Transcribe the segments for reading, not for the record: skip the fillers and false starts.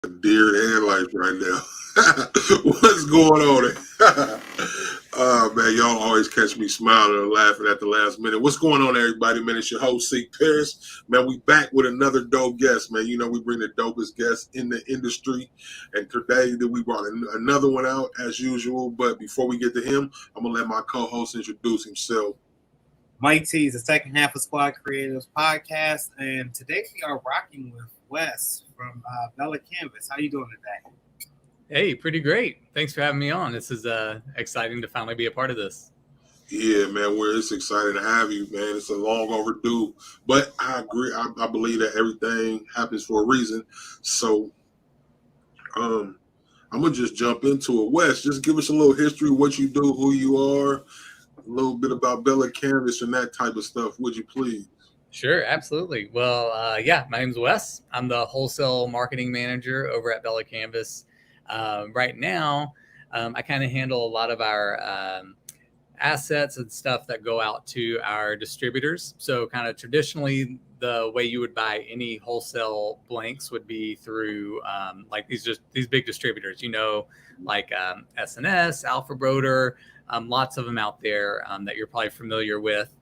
Deer in headlights right now. What's going on? Man, y'all always catch me smiling and laughing at the last minute. What's going on, everybody? Man, it's your host, Seak, Parris. Man, we back with another dope guest, man. You know, we bring the dopest guests in the industry. And today we brought another one out as usual. But before we get to him, I'm going to let my co-host introduce himself. Miketees, the second half of Squad Creatives podcast. And today we are rocking with Wes from Bella Canvas. How you doing today? Hey, pretty great. Thanks for having me on. This is exciting to finally be a part of this. Yeah, man, it's excited to have you, man. It's a long overdue. But I agree. I believe that everything happens for a reason. So I'm going to just jump into it. Wes, just give us a little history of what you do, who you are, a little bit about Bella Canvas and that type of stuff. Would you please? Sure, absolutely. Well, my name's Wes. I'm the wholesale marketing manager over at Bella Canvas. Right now, I kind of handle a lot of our assets and stuff that go out to our distributors. So kind of traditionally, the way you would buy any wholesale blanks would be through like these big distributors, like S&S, Alpha Broder, lots of them out there that you're probably familiar with.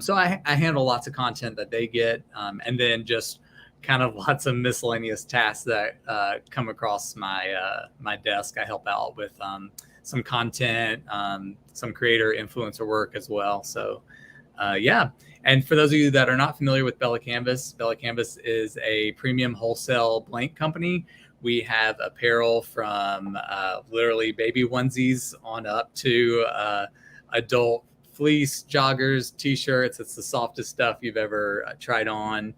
So I handle lots of content that they get, and then just kind of lots of miscellaneous tasks that come across my desk. I help out with some content, some creator influencer work as well. So and for those of you that are not familiar with Bella Canvas is a premium wholesale blank company. We have apparel from literally baby onesies on up to adult fleece, joggers, t-shirts. It's the softest stuff you've ever tried on.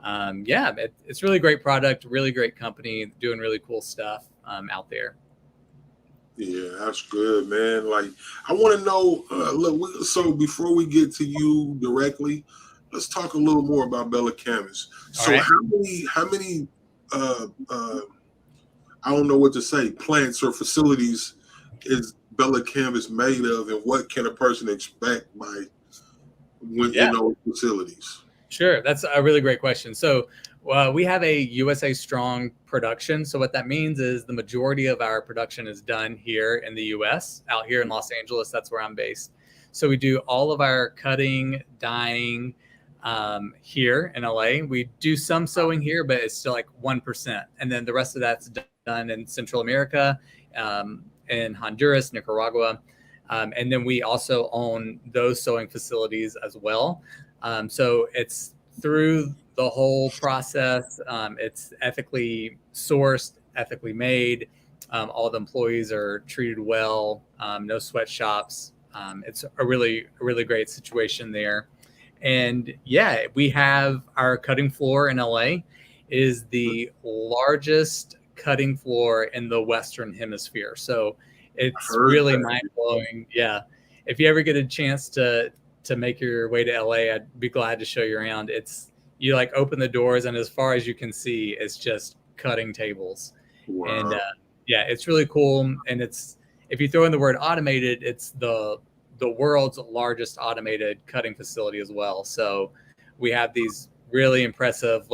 It's really great product, really great company, doing really cool stuff out there. Yeah, that's good, man. Like, I want to know, so before we get to you directly, let's talk a little more about Bella Canvas. So right. how many I don't know what to say, plants or facilities is Bella Canvas made of, and what can a person expect by in those facilities? Sure, that's a really great question. So we have a USA Strong production. So what that means is the majority of our production is done here in the US, out here in Los Angeles. That's where I'm based. So we do all of our cutting, dyeing here in LA. We do some sewing here, but it's still like 1%. And then the rest of that's done in Central America, in Honduras, Nicaragua. And then we also own those sewing facilities as well. So it's through the whole process. It's ethically sourced, ethically made. All the employees are treated well. No sweatshops. It's a really great situation there. And we have our cutting floor in LA is the largest cutting floor in the Western Hemisphere. So it's really mind blowing. Yeah. If you ever get a chance to make your way to LA, I'd be glad to show you around. You like open the doors, and as far as you can see, it's just cutting tables. Wow. And it's really cool. And if you throw in the word automated, it's the world's largest automated cutting facility as well. So we have these really impressive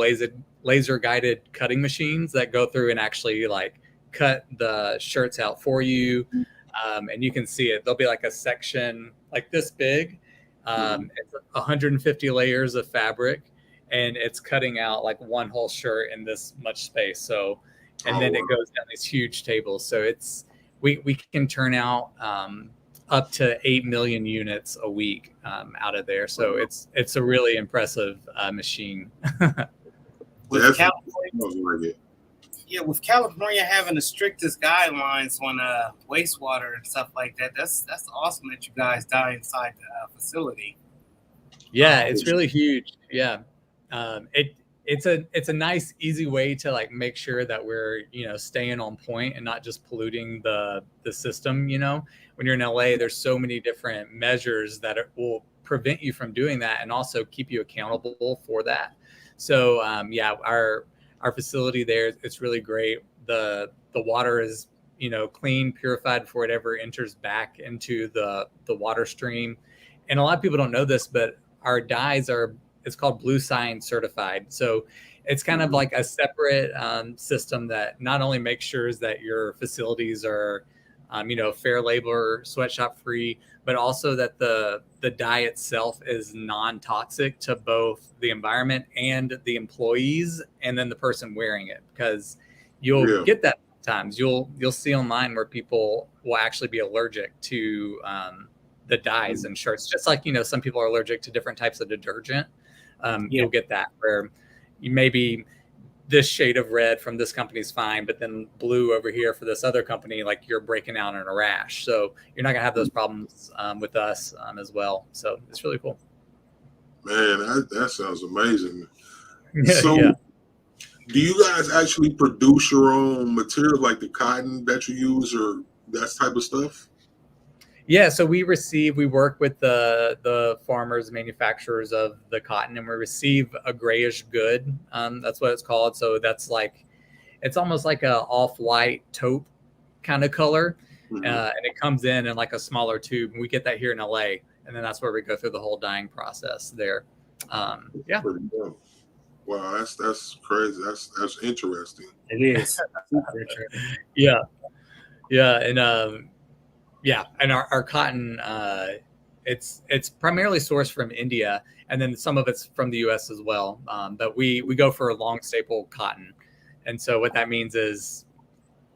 laser guided cutting machines that go through and actually like cut the shirts out for you. And you can see it. There'll be like a section like this big. It's 150 layers of fabric, and it's cutting out like one whole shirt in this much space. So, and then it goes down these huge tables. So we can turn out up to 8 million units a week out of there. So it's a really impressive machine. With California having the strictest guidelines on wastewater and stuff like that, that's awesome that you guys dye inside the facility. Yeah, it's really huge. Yeah, it's a nice, easy way to like make sure that we're staying on point and not just polluting the system. When you're in LA, there's so many different measures that will prevent you from doing that and also keep you accountable for that. So our facility there, it's really great. The water is clean, purified before it ever enters back into the water stream. And a lot of people don't know this, but our dyes it's called Blue Sign certified. So it's kind of like a separate system that not only makes sure that your facilities are, fair labor, sweatshop free, but also that the dye itself is non-toxic to both the environment and the employees, and then the person wearing it. Because you'll get that sometimes. You'll see online where people will actually be allergic to the dyes and shirts, just like some people are allergic to different types of detergent. You'll get that where you maybe this shade of red from this company is fine, but then blue over here for this other company, like you're breaking out in a rash. So you're not gonna have those problems with us as well. So it's really cool. Man, that sounds amazing. Yeah, So yeah. do you guys actually produce your own material, like the cotton that you use or that type of stuff? Yeah, so we work with the farmers, manufacturers of the cotton, and we receive a grayish good. That's what it's called. So that's like, it's almost like a off-white taupe kind of color, and it comes in like a smaller tube. And we get that here in LA, and then that's where we go through the whole dyeing process there. Yeah. Wow, that's crazy. That's interesting. It is. Yeah, yeah, and yeah, and our cotton, it's primarily sourced from India, and then some of it's from the U.S. as well. But we go for a long staple cotton, and so what that means is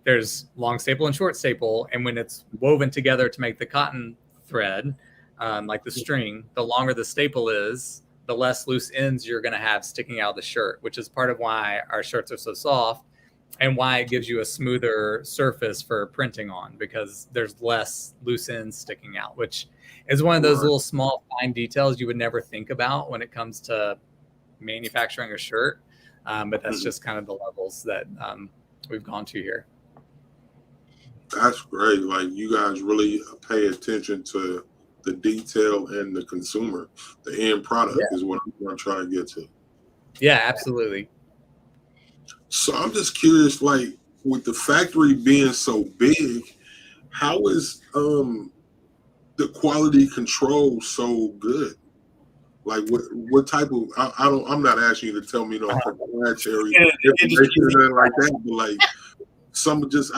there's long staple and short staple, and when it's woven together to make the cotton thread, like the string, the longer the staple is, the less loose ends you're going to have sticking out of the shirt, which is part of why our shirts are so soft. And why it gives you a smoother surface for printing on, because there's less loose ends sticking out, which is one of those little small fine details you would never think about when it comes to manufacturing a shirt. But that's just kind of the levels that we've gone to here. That's great. Like, you guys really pay attention to the detail and the consumer. The end product is what I'm trying to get to. Yeah, absolutely. So I'm just curious, like, with the factory being so big, how is the quality control so good? Like, what type of I'm not asking you to tell me no proprietary information or anything like that, but like I'm just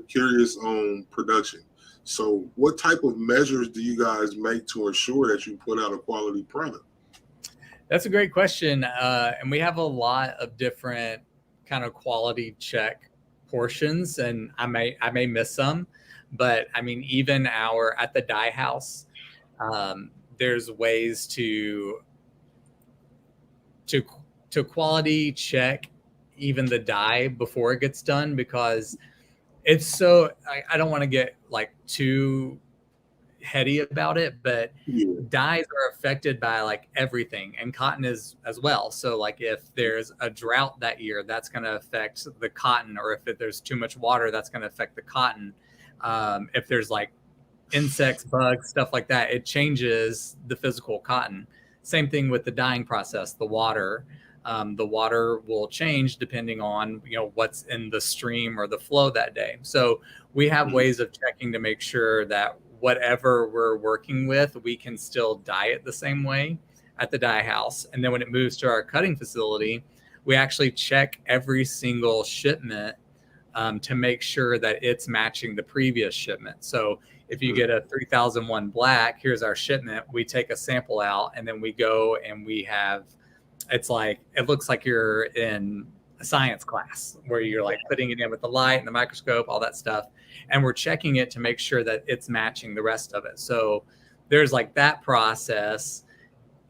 curious on production. So what type of measures do you guys make to ensure that you put out a quality product? That's a great question. And we have a lot of different kind of quality check portions, and I may miss some, but I mean, even at the dye house, there's ways to quality check even the dye before it gets done, because it's so, I don't want to get like too heady about it, but dyes are affected by like everything, and cotton is as well. So like if there's a drought that year, that's going to affect the cotton, or if there's too much water, that's going to affect the cotton. If there's like insects, bugs, stuff like that, it changes the physical cotton. Same thing with the dyeing process. The water will change depending on what's in the stream or the flow that day. So we have ways of checking to make sure that whatever we're working with, we can still dye it the same way at the dye house. And then when it moves to our cutting facility, we actually check every single shipment to make sure that it's matching the previous shipment. So if you get a 3001 black, here's our shipment. We take a sample out, and then we go and it looks like you're in a science class where you're like putting it in with the light and the microscope, all that stuff. And we're checking it to make sure that it's matching the rest of it. So there's like that process.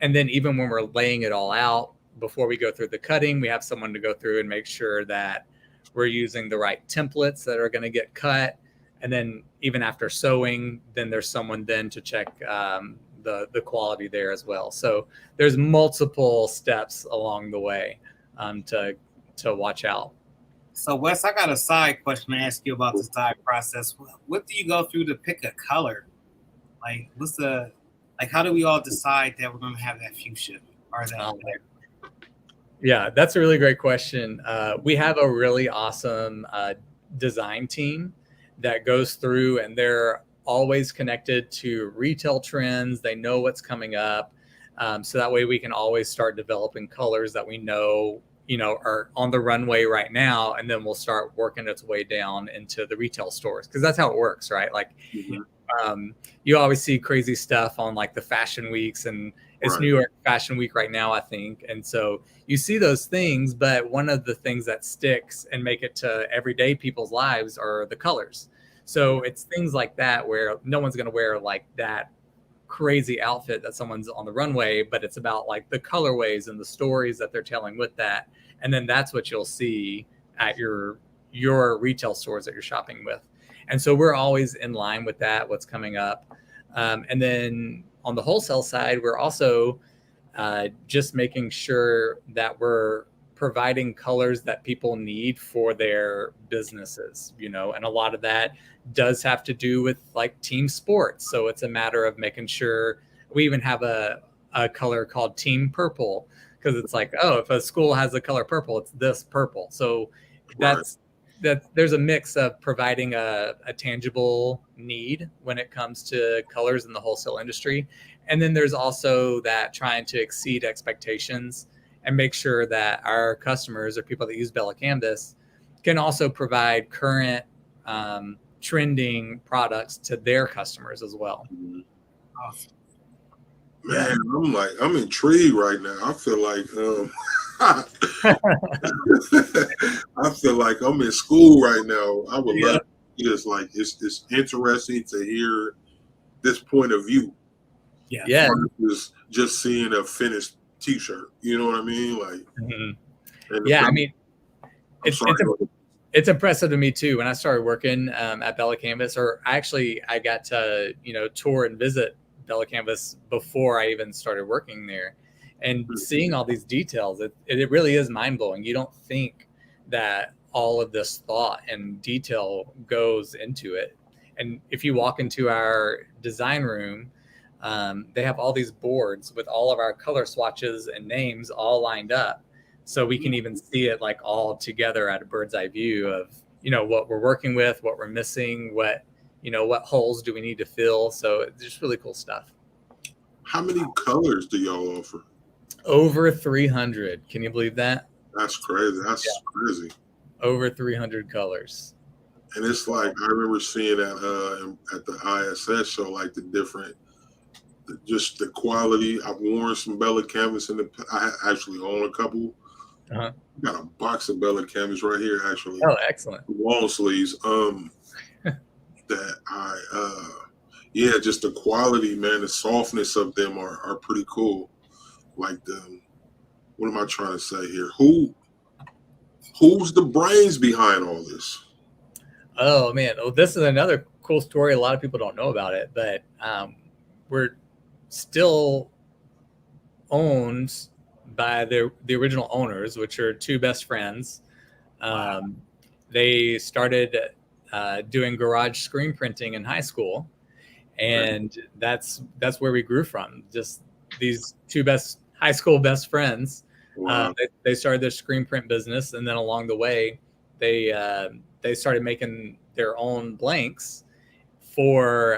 And then even when we're laying it all out, before we go through the cutting, we have someone to go through and make sure that we're using the right templates that are going to get cut. And then even after sewing, then there's someone then to check the quality there as well. So there's multiple steps along the way to watch out. So Wes, I got a side question to ask you about this dye process. What do you go through to pick a color? Like, how do we all decide that we're going to have that fuchsia or that? Yeah, that's a really great question. We have a really awesome design team that goes through, and they're always connected to retail trends. They know what's coming up. So that way we can always start developing colors that we know, are on the runway right now, and then we'll start working its way down into the retail stores, because that's how it works, right? Like, you always see crazy stuff on like the fashion weeks, and it's New York Fashion Week right now, I think. And so you see those things, but one of the things that sticks and make it to everyday people's lives are the colors. So it's things like that where no one's going to wear like that crazy outfit that someone's on the runway, but it's about like the colorways and the stories that they're telling with that. And then that's what you'll see at your retail stores that you're shopping with. And so we're always in line with that, what's coming up. And then on the wholesale side, we're also just making sure that we're providing colors that people need for their businesses, and a lot of that does have to do with like team sports. So it's a matter of making sure we even have a color called Team Purple, because it's like, oh, if a school has the color purple, it's this purple. So that there's a mix of providing a tangible need when it comes to colors in the wholesale industry. And then there's also that trying to exceed expectations and make sure that our customers or people that use Bella Canvas can also provide current trending products to their customers as well. Awesome. Man, I'm intrigued right now. I feel like I feel like I'm in school right now. I would love it's like it's interesting to hear this point of view. Yeah. Just seeing a finished t-shirt. You know what I mean? Like, I mean, it's impressive to me too. When I started working at Bella Canvas, or actually I got to tour and visit Bella Canvas before I even started working there, and seeing all these details, it really is mind blowing. You don't think that all of this thought and detail goes into it. And if you walk into our design room, they have all these boards with all of our color swatches and names all lined up. So we can even see it like all together at a bird's eye view of, what we're working with, what we're missing, what holes do we need to fill. So it's just really cool stuff. How many colors do y'all offer? Over 300. Can you believe that? That's crazy. That's crazy. Over 300 colors. And it's like, I remember seeing that at the ISS show, like just the quality. I've worn some Bella Canvas I actually own a couple. Uh-huh. Got a box of Bella Canvas right here, actually. Oh, excellent. Long sleeves. Just the quality, man, the softness of them are pretty cool. Like what am I trying to say here? Who's the brains behind all this? Oh man, this is another cool story. A lot of people don't know about it, but we're still owned by the original owners, which are two best friends. They started doing garage screen printing in high school, and that's where we grew from. Just these two high school best friends. Wow. They started their screen print business, and then along the way, they started making their own blanks for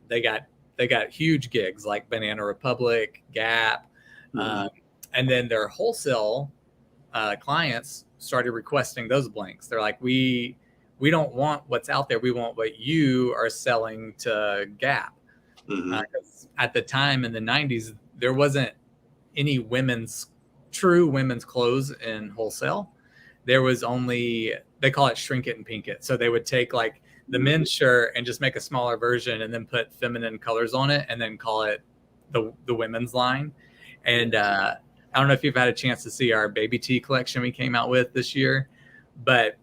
they got huge gigs like Banana Republic, Gap, and then their wholesale clients started requesting those blanks. They're like, we don't want what's out there. We want what you are selling to Gap. At the time in the 90s, there wasn't any true women's clothes in wholesale. There was only, they call it shrink it and pink it. So they would take like the men's shirt and just make a smaller version and then put feminine colors on it and then call it the women's line. And I don't know if you've had a chance to see our baby tee collection we came out with this year, but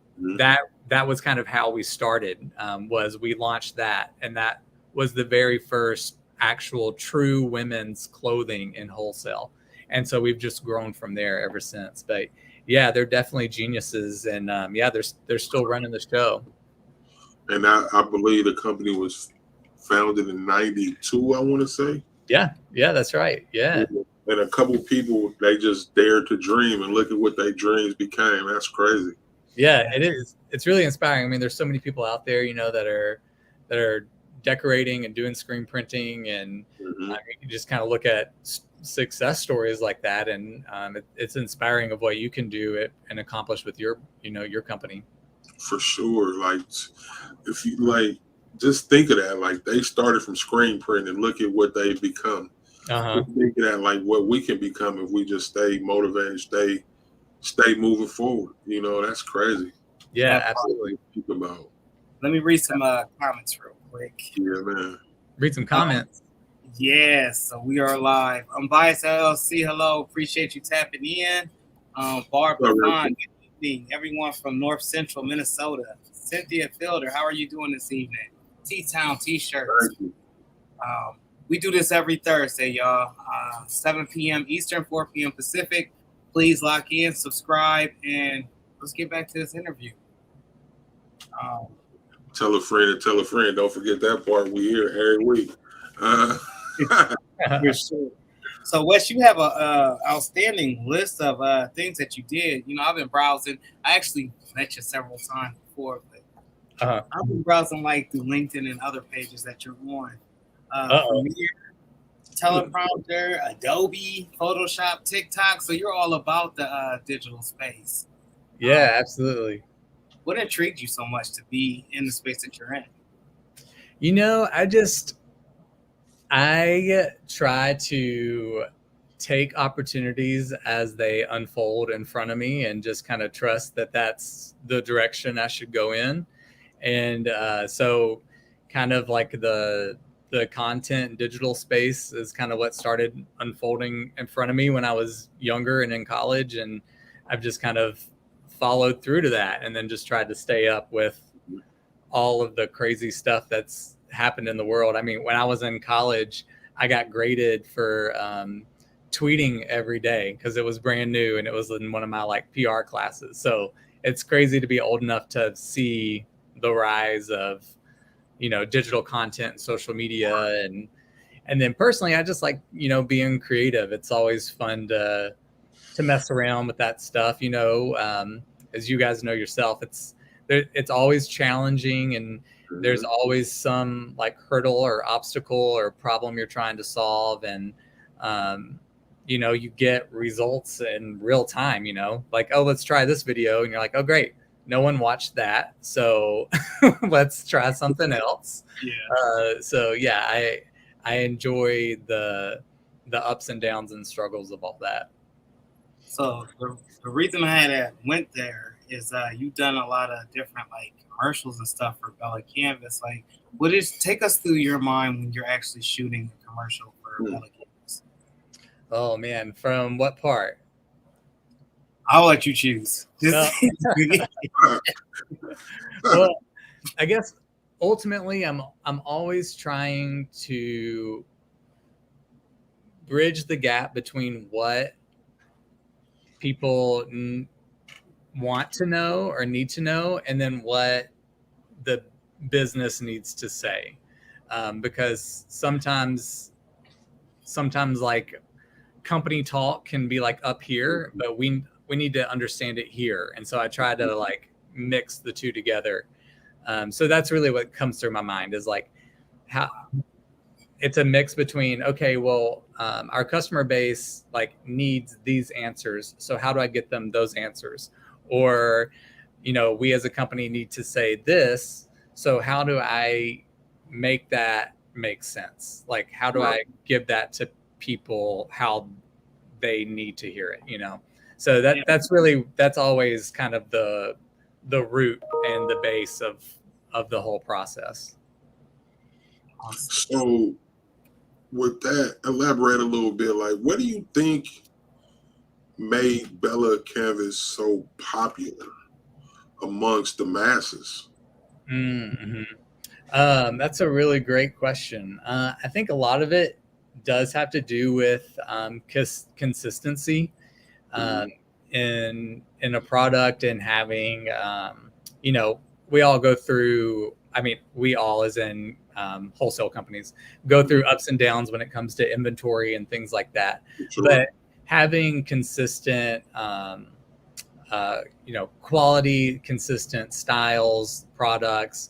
that was kind of how we started, was we launched that. And that was the very first actual true women's clothing in wholesale. And so we've just grown from there ever since. But yeah, they're definitely geniuses. And they're still running the show. And I believe the company was founded in 92, I want to say. Yeah, that's right. Yeah. And a couple people, they just dared to dream, and look at what their dreams became. That's crazy. Yeah, it is. It's really inspiring. I mean, there's so many people out there, that are decorating and doing screen printing, and Mhm. you can just kind of look at success stories like that, and it's inspiring of what you can do and accomplish with your your company. For sure. Like, if you like, just think of that. Like, they started from screen print and look at what they've become. Uh-huh. Just think of that, like what we can become if we just stay motivated, stay moving forward. That's crazy. Yeah, That part. absolutely. Think about. Let me read some comments real quick. Yeah, man. Read some comments. Yes, so we are live. Unbiased LLC, hello. Appreciate you tapping in. Barb All right. Levon, good evening. Everyone from North Central Minnesota. Cynthia Fielder, how are you doing this evening? T-Town T-shirts. Thank you. We do this every Thursday, y'all. 7 p.m. Eastern, 4 p.m. Pacific. Please lock in, subscribe, and let's get back to this interview. Tell a friend and tell a friend. Don't forget that part. We here every week. For sure. So, Wes, you have a outstanding list of things that you did. I've been browsing. I actually met you several times before, but I've been browsing like through LinkedIn and other pages that you're on. Premiere, teleprompter, Adobe, Photoshop, TikTok. So you're all about the digital space. Yeah, absolutely. What intrigued you so much to be in the space that you're in? I try to take opportunities as they unfold in front of me and just kind of trust that that's the direction I should go in. And so kind of like the content and digital space is kind of what started unfolding in front of me when I was younger and in college. And I've just kind of followed through to that, and then just tried to stay up with all of the crazy stuff that's happened in the world. I mean, when I was in college, I got graded for tweeting every day because it was brand new and it was in one of my like PR classes. So it's crazy to be old enough to see the rise of digital content and social media, and then personally I just like being creative. It's always fun to mess around with that stuff. As you guys know yourself, it's always challenging, and there's always some like hurdle or obstacle or problem you're trying to solve, and you get results in real time. Like, oh, let's try this video, and you're like, oh great, no one watched that, so let's try something else. I enjoy the ups and downs and struggles of all that. So the reason I went there is you've done a lot of different like commercials and stuff for Bella Canvas. Like, take us through your mind when you're actually shooting a commercial for Bella Canvas? Oh man, from what part? I'll let you choose. Well, I guess ultimately I'm always trying to bridge the gap between what people want to know or need to know, and then what the business needs to say, because sometimes like company talk can be like up here, but we need to understand it here, and so I try to like mix the two together. So that's really what comes through my mind, is like how it's a mix between, okay, well, our customer base like needs these answers, so how do I get them those answers? Or, we as a company need to say this, so how do I make that make sense? Like, how do I give that to people how they need to hear it? So that's always kind of the root and the base of the whole process. So with that, elaborate a little bit. Like, what do you think made Bella Canvas so popular amongst the masses? Mm-hmm. That's a really great question. I think a lot of it does have to do with consistency in a product, and having we all go through. I mean, we all, as in wholesale companies, go through ups and downs when it comes to inventory and things like that. Sure. But having consistent, quality, consistent styles, products,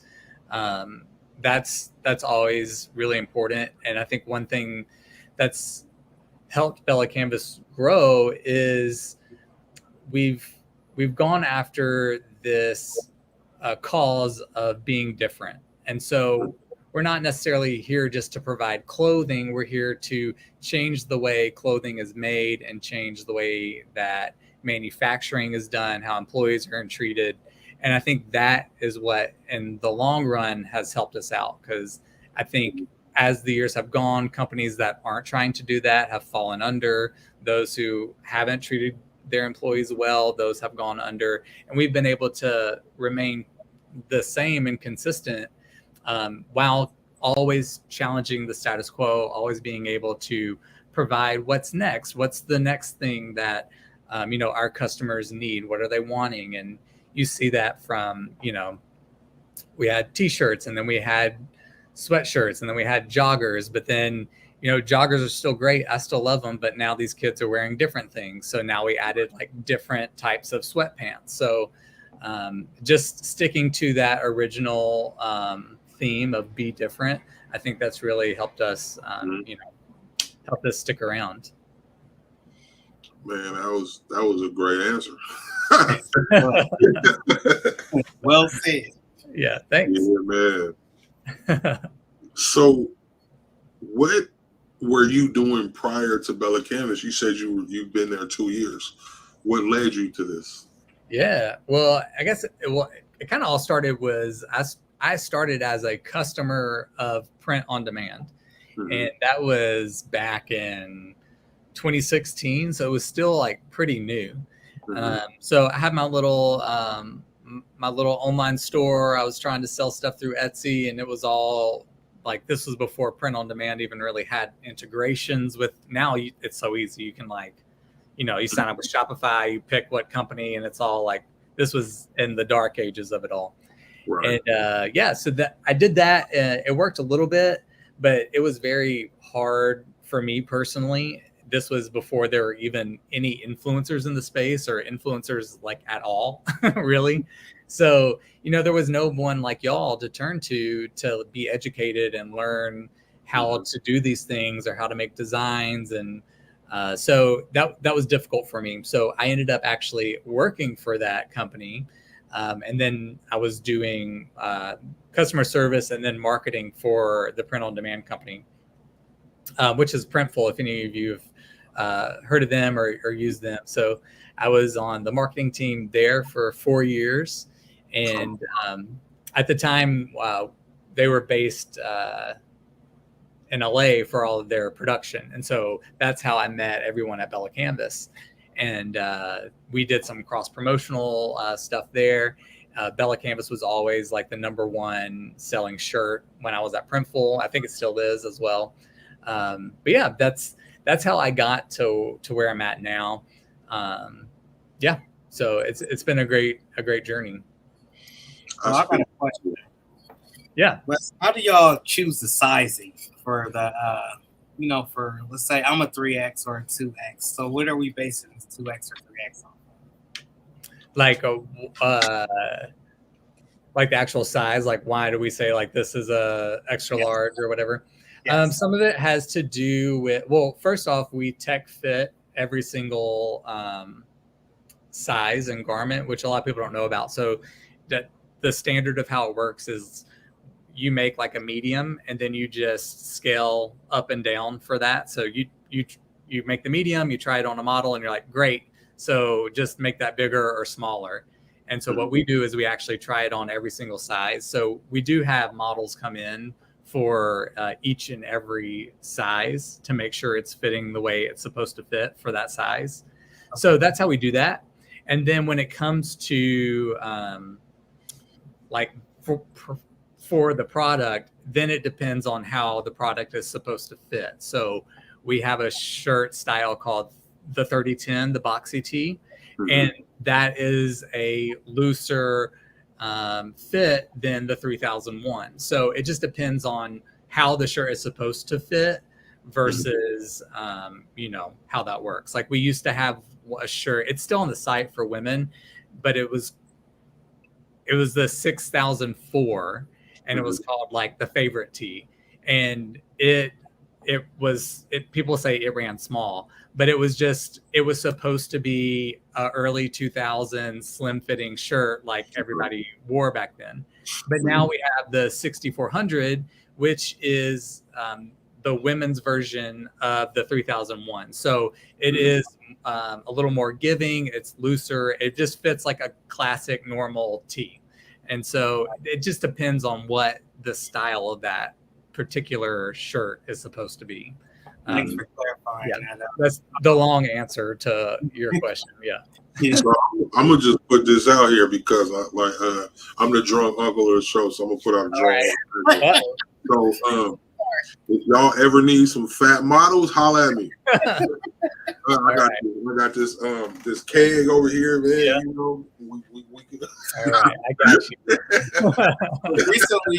that's always really important. And I think one thing that's helped Bella Canvas grow is we've gone after this cause of being different. And so we're not necessarily here just to provide clothing. We're here to change the way clothing is made and change the way that manufacturing is done, how employees are treated. And I think that is what, in the long run, has helped us out, because I think as the years have gone, companies that aren't trying to do that have fallen under. Those who haven't treated their employees well, those have gone under. And we've been able to remain the same and consistent, while always challenging the status quo, always being able to provide what's next, what's the next thing that our customers need, what are they wanting. And you see that from, we had t-shirts, and then we had sweatshirts, and then we had joggers, but then joggers are still great, I still love them, but now these kids are wearing different things, so now we added like different types of sweatpants. So just sticking to that original theme of be different, I think that's really helped us helped us stick around. Man, that was a great answer. Well said. Yeah, thanks. Yeah, man. So what were you doing prior to Bella Canvas? You said you've been there 2 years. What led you to this? Yeah, well, I guess it kind of all started was I started as a customer of print on demand, and that was back in 2016, so it was still like pretty new. So I had my little online store. I was trying to sell stuff through Etsy, and it was all like, this was before print on demand even really had integrations with. Now it's so easy. You can you sign up with Shopify, you pick what company, and it's all like, this was in the dark ages of it all. Right. And so that I did that. It worked a little bit, but it was very hard for me personally. This was before there were even any influencers in the space, or influencers like at all, really. So, there was no one like y'all to turn to be educated and learn how to do these things or how to make designs. And so that was difficult for me. So I ended up actually working for that company. And then I was doing customer service and then marketing for the print on demand company, which is Printful, if any of you have heard of them or used them. So I was on the marketing team there for 4 years. And at the time, they were based in LA for all of their production. And so that's how I met everyone at Bella Canvas. And we did some cross-promotional stuff there. Bella Canvas was always like the #1 selling shirt when I was at Printful. I think it still is as well. But yeah, that's how I got to where I'm at now. Yeah, so it's been a great journey. So I got a question. Yeah. How do y'all choose the sizing for the for, let's say I'm a 3X or a 2X? So what are we basing this 2X or 3X on? Like the actual size, like why do we say like this is a extra large or whatever? Yes. Some of it has to do with, well, first off, we tech fit every single size and garment, which a lot of people don't know about. So that the standard of how it works is you make like a medium and then you just scale up and down for that. So you make the medium, you try it on a model, and you're like, great, so just make that bigger or smaller. And so what we do is we actually try it on every single size. So we do have models come in for each and every size to make sure it's fitting the way it's supposed to fit for that size. So that's how we do that. And then when it comes to like for the product, then it depends on how the product is supposed to fit. So we have a shirt style called the 3010, the boxy tee, and that is a looser fit than the 3001. So it just depends on how the shirt is supposed to fit versus how that works. Like we used to have a shirt, it's still on the site for women, but it was the 6004, and it was called like the favorite tee. And people say it ran small, but it was supposed to be a early 2000s slim fitting shirt like everybody wore back then. But now we have the 6400, which is the women's version of the 3001. So it is a little more giving. It's looser. It just fits like a classic normal tee. And so it just depends on what the style of that particular shirt is supposed to be. Thanks for clarifying. Yeah, that's the long answer to your question. Yeah. So I'm gonna just put this out here because I'm the drunk uncle of the show, so I'm gonna put out a drunk. Right. So if y'all ever need some fat models, holla at me. I got this keg over here, man. Yeah. You know, we can... All right, I got you. Recently,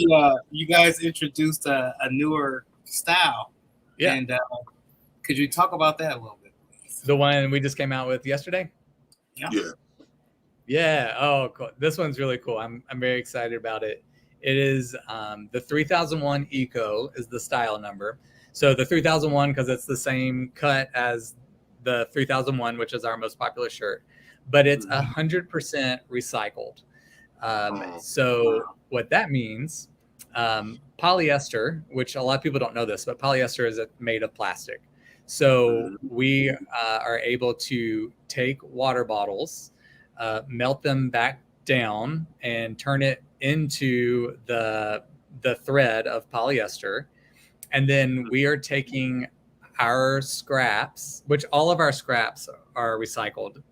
you guys introduced a newer style. Yeah. And could you talk about that a little bit, please? The one we just came out with yesterday? Yeah. Oh, cool. This one's really cool. I'm very excited about it. It is the 3001 Eco is the style number. So the 3001, because it's the same cut as the 3001, which is our most popular shirt, but it's 100% recycled. So what that means, polyester, which a lot of people don't know this, but polyester is made of plastic. So we are able to take water bottles, melt them back down, and turn it into the thread of polyester. And then we are taking our scraps, which all of our scraps are recycled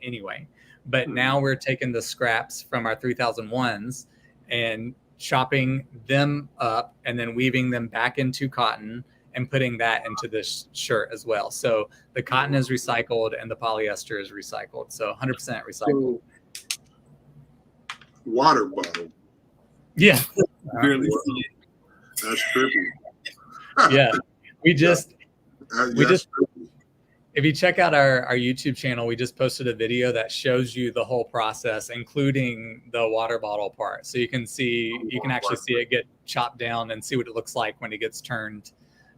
anyway. But now we're taking the scraps from our 3001s and chopping them up and then weaving them back into cotton and putting that into this shirt as well. So the cotton is recycled and the polyester is recycled. So 100% recycled. Water bottle. Yeah. Really? That's trippy. Yeah. We just trippy. if you check out our YouTube channel, we just posted a video that shows you the whole process, including the water bottle part. So you can actually see it get chopped down and see what it looks like when it gets turned,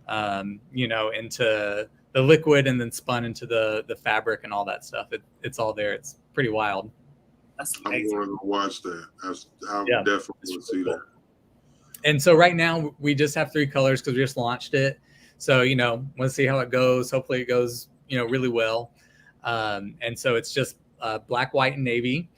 into the liquid and then spun into the fabric and all that stuff. It's all there. It's pretty wild. That's I'm amazing. going to watch that. I definitely will see that. And so right now we just have 3 colors because we just launched it. So, want to see how it goes. Hopefully it goes, really well. And so it's just black, white, and navy.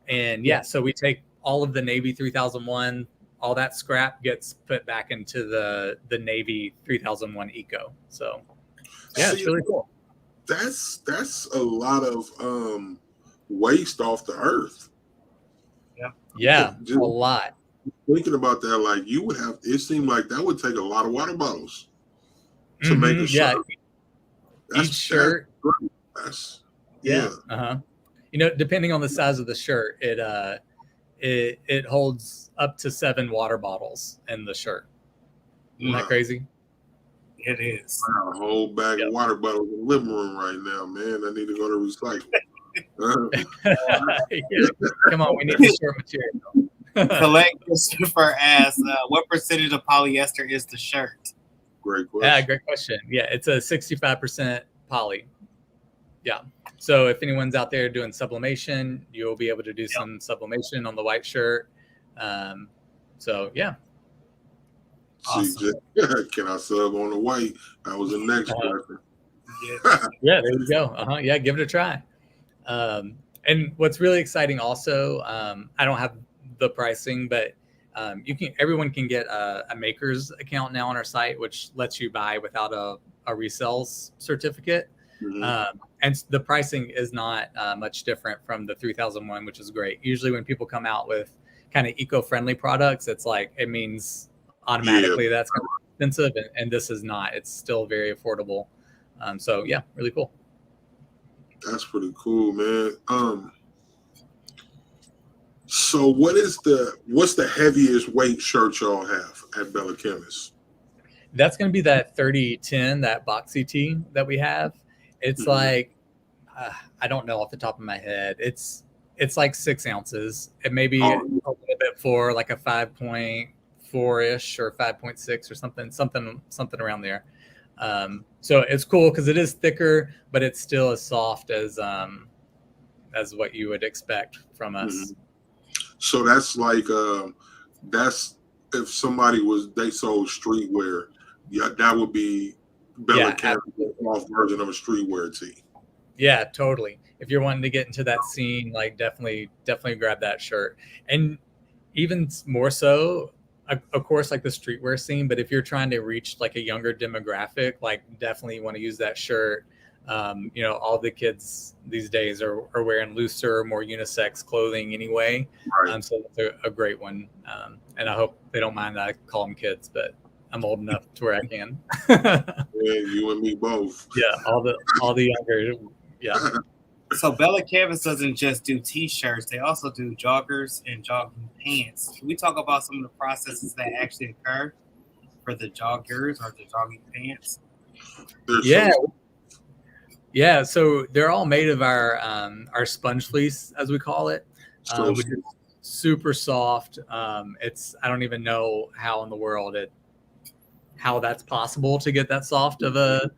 And so we take all of the navy 3001, all that scrap gets put back into the navy 3001 Eco. So it's really cool. That's a lot of waste off the earth. Yeah, Just a lot. Thinking about that, it seemed like that would take a lot of water bottles to make a shirt. Each shirt. That's depending on the size of the shirt, it holds up to 7 water bottles in the shirt. Isn't that crazy? It is. I got a whole bag of water bottles in the living room right now, man. I need to go to recycle. Come on, we need the short material. Collect Christopher asks, what percentage of polyester is the shirt? Great question. Yeah, great question. Yeah, it's a 65% poly. Yeah. So if anyone's out there doing sublimation, you'll be able to do some sublimation on the white shirt. So yeah. Awesome. Can I sub on the white? That was the next question. Yeah, there you go. Yeah, give it a try. And what's really exciting also, I don't have the pricing, but everyone can get a maker's account now on our site, which lets you buy without a resale certificate. And the pricing is not much different from the 3001, which is great. Usually when people come out with kind of eco-friendly products, it's like, it means automatically that's kind of expensive, and this is not. It's still very affordable. So yeah, really cool. That's pretty cool, man. So what's the heaviest weight shirt y'all have at Bella Chemist? That's going to be that 3010, that boxy tee that we have. It's like, I don't know off the top of my head. It's like 6 ounces. It may be a little bit for like a 5.5 5.4-ish or 5.6 or something around there. So it's cool because it is thicker, but it's still as soft as what you would expect from us. So that's like that's if somebody they sold streetwear, yeah, that would be Bella Canvas's soft version of a streetwear tee. Yeah, totally. If you're wanting to get into that scene, like definitely grab that shirt. And even more so, of course, like the streetwear scene, but if you're trying to reach like a younger demographic, like definitely want to use that shirt. All the kids these days are wearing looser, more unisex clothing anyway. Right. So that's a great one. And I hope they don't mind that I call them kids, but I'm old enough to where I can. Yeah, you and me both. Yeah, all the younger. Yeah. So Bella Canvas doesn't just do t-shirts; they also do joggers and jogging pants. Can we talk about some of the processes that actually occur for the joggers or the jogging pants? Yeah. So they're all made of our sponge fleece, as we call it, which is super soft. I don't even know how in the world how that's possible to get that soft of a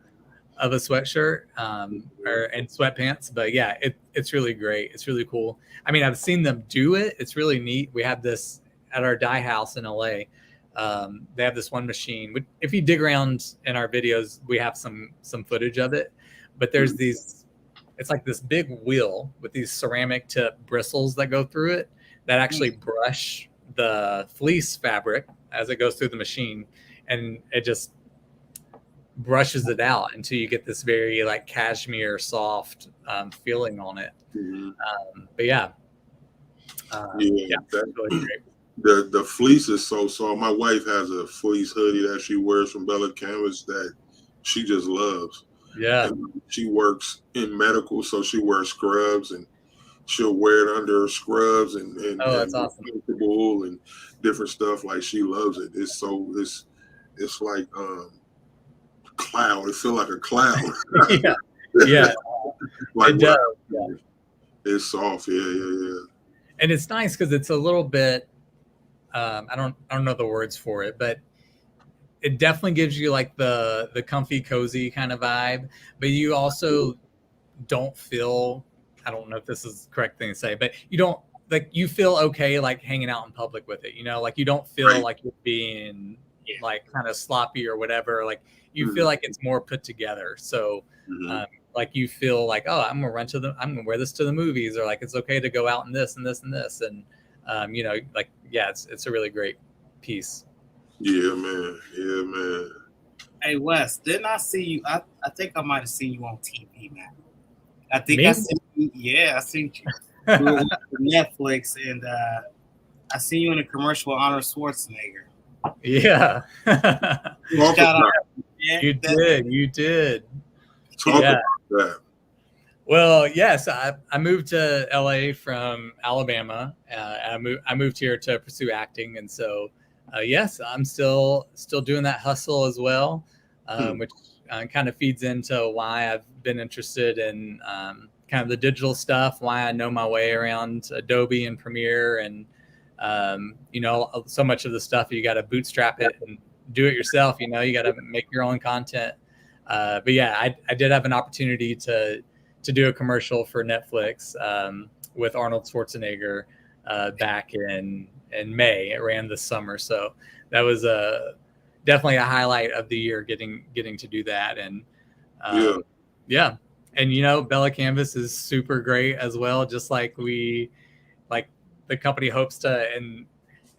sweatshirt and sweatpants. But yeah, it's really great. It's really cool. I mean, I've seen them do it. It's really neat. We have this at our dye house in LA. They have this one machine. If you dig around in our videos, we have some footage of it. But there's it's like this big wheel with these ceramic tip bristles that go through it that actually brush the fleece fabric as it goes through the machine. And it just brushes it out until you get this very like cashmere soft feeling on it. But yeah, that's really great. The fleece is so soft. My wife has a fleece hoodie that she wears from Bella Canvas that she just loves. Yeah, and she works in medical, so she wears scrubs and she'll wear it under her scrubs and that's awesome. And different stuff. Like she loves it. It's like cloud. It feels like a cloud. yeah. Like it does. It's soft. Yeah. And it's nice because it's a little bit. I don't know the words for it, but it definitely gives you like the comfy, cozy kind of vibe. But you also don't feel. I don't know if this is the correct thing to say, but you don't like you feel okay like hanging out in public with it. Like you don't feel like you're being like kind of sloppy or whatever. Like you feel like it's more put together. So like you feel like, oh, I'm gonna wear this to the movies, or like it's okay to go out in this and this and this, and like it's a really great piece. Yeah, man. Hey Wes, didn't I see you? I think I might have seen you on TV, man. I think Me? I seen you. Yeah, I seen you. We were watching Netflix, and I seen you in a commercial with Arnold Schwarzenegger. Yeah. Shout out. Yeah, You did. Talk about that. Well, yes, I moved to LA from Alabama. I moved here to pursue acting, and so yes, I'm still doing that hustle as well, which kind of feeds into why I've been interested in kind of the digital stuff, why I know my way around Adobe and Premiere, and so much of the stuff you got to bootstrap it and do it yourself. You got to make your own content. But yeah, I did have an opportunity to do a commercial for Netflix with Arnold Schwarzenegger back in May. It ran this summer, so that was definitely a highlight of the year, getting to do that. And yeah. And Bella Canvas is super great as well. Just like the company hopes to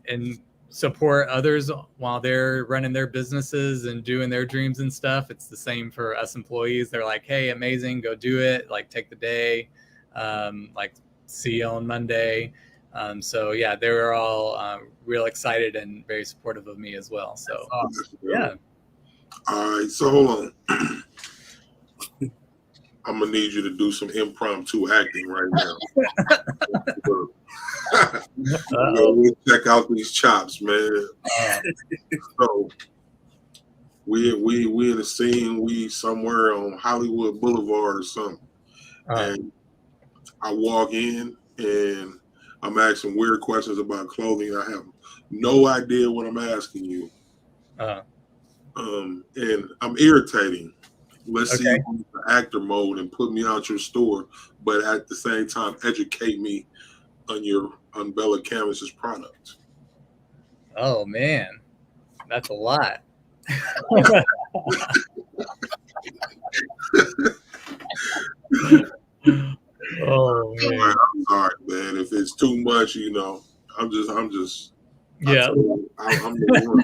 and support others while they're running their businesses and doing their dreams and stuff. It's the same for us employees. They're like, hey, amazing, go do it. Like, take the day. Like, see you on Monday. So yeah, they were all real excited and very supportive of me as well. So yeah. All right, so hold on. I'm gonna need you to do some impromptu acting right now. We'll check out these chops, man. So we in a scene. We somewhere on Hollywood Boulevard or something, and I walk in and I'm asking weird questions about clothing. I have no idea what I'm asking you. Uh, And I'm irritating. Let's see Okay. you in the actor mode and put me out your store, but at the same time, educate me on Bella Canvas's product. oh man, that's a lot. Oh All man. right, I'm sorry, man. If it's too much, I'm just. Yeah. I'm the one.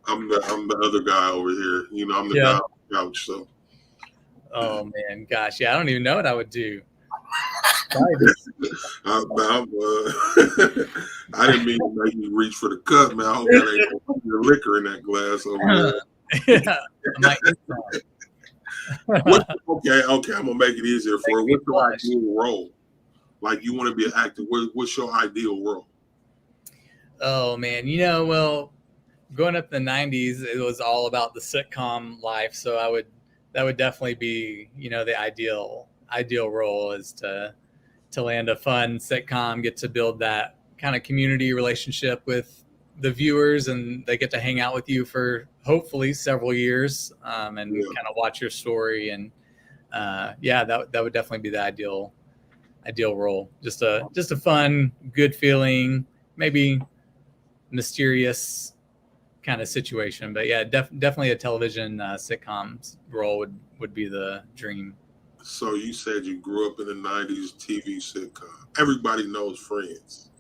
I'm the other guy over here. I'm the Yeah. guy on the couch. So Oh man, gosh, yeah, I don't even know what I would do. I didn't mean to make you reach for the cup, man. I hope that ain't your liquor in that glass over there. Yeah, I might get some. Okay, I'm gonna make it easier for you. What's your Blush. ideal role? Like, you want to be an actor? What's your ideal role? Oh man, well, growing up in the '90s, it was all about the sitcom life. So that would definitely be, the ideal role is to land a fun sitcom, get to build that kind of community relationship with the viewers, and they get to hang out with you for hopefully several years, and kind of watch your story. And that would definitely be the ideal role. Just a fun, good feeling, maybe mysterious kind of situation. But yeah, definitely a television sitcom role would be the dream. So you said you grew up in the '90s TV sitcom. Everybody knows Friends.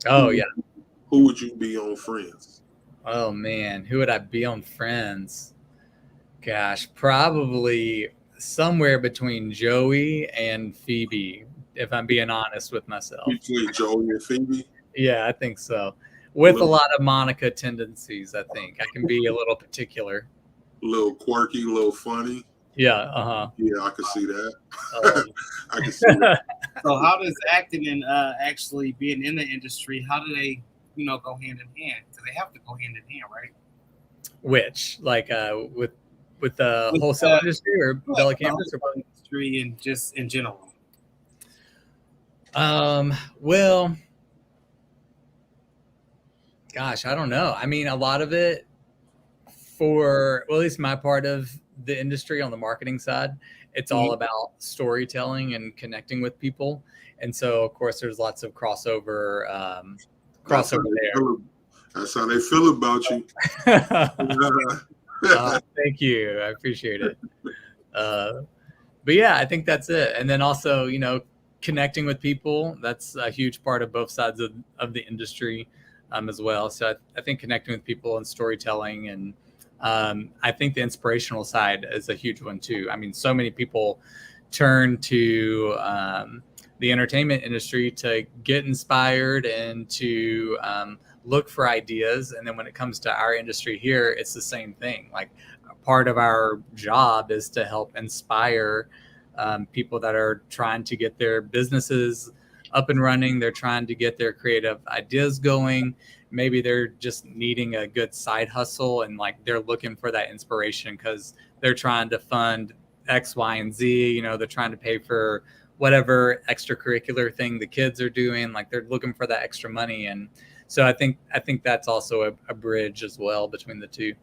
Oh yeah. Who would you be on Friends? Oh man, who would I be on Friends? Gosh, probably somewhere between Joey and Phoebe, if I'm being honest with myself. Between Joey and Phoebe? Yeah, I think so. With a lot of Monica tendencies, I think. I can be a little particular. A little quirky, a little funny. Yeah, Yeah, I can see that. I can see that. So how does acting and actually being in the industry, how do they, go hand in hand? Because they have to go hand in hand, right? Which, like, with the wholesale industry or Bella Canvas or industry and just in general? Well, gosh, I don't know. I mean, a lot of it at least my part of the industry on the marketing side, it's all about storytelling and connecting with people. And so, of course, there's lots of crossover there. That's how they feel about you. Thank you. I appreciate it. But yeah, I think that's it. And then also, connecting with people, that's a huge part of both sides of the industry as well. So I think connecting with people and storytelling, and I think the inspirational side is a huge one too. I mean, so many people turn to the entertainment industry to get inspired and to look for ideas. And then when it comes to our industry here, it's the same thing. Like, part of our job is to help inspire people that are trying to get their businesses up and running. They're trying to get their creative ideas going. Maybe they're just needing a good side hustle, and like they're looking for that inspiration because they're trying to fund X, Y, and Z. They're trying to pay for whatever extracurricular thing the kids are doing. Like, they're looking for that extra money. And so I think that's also a bridge as well between the two.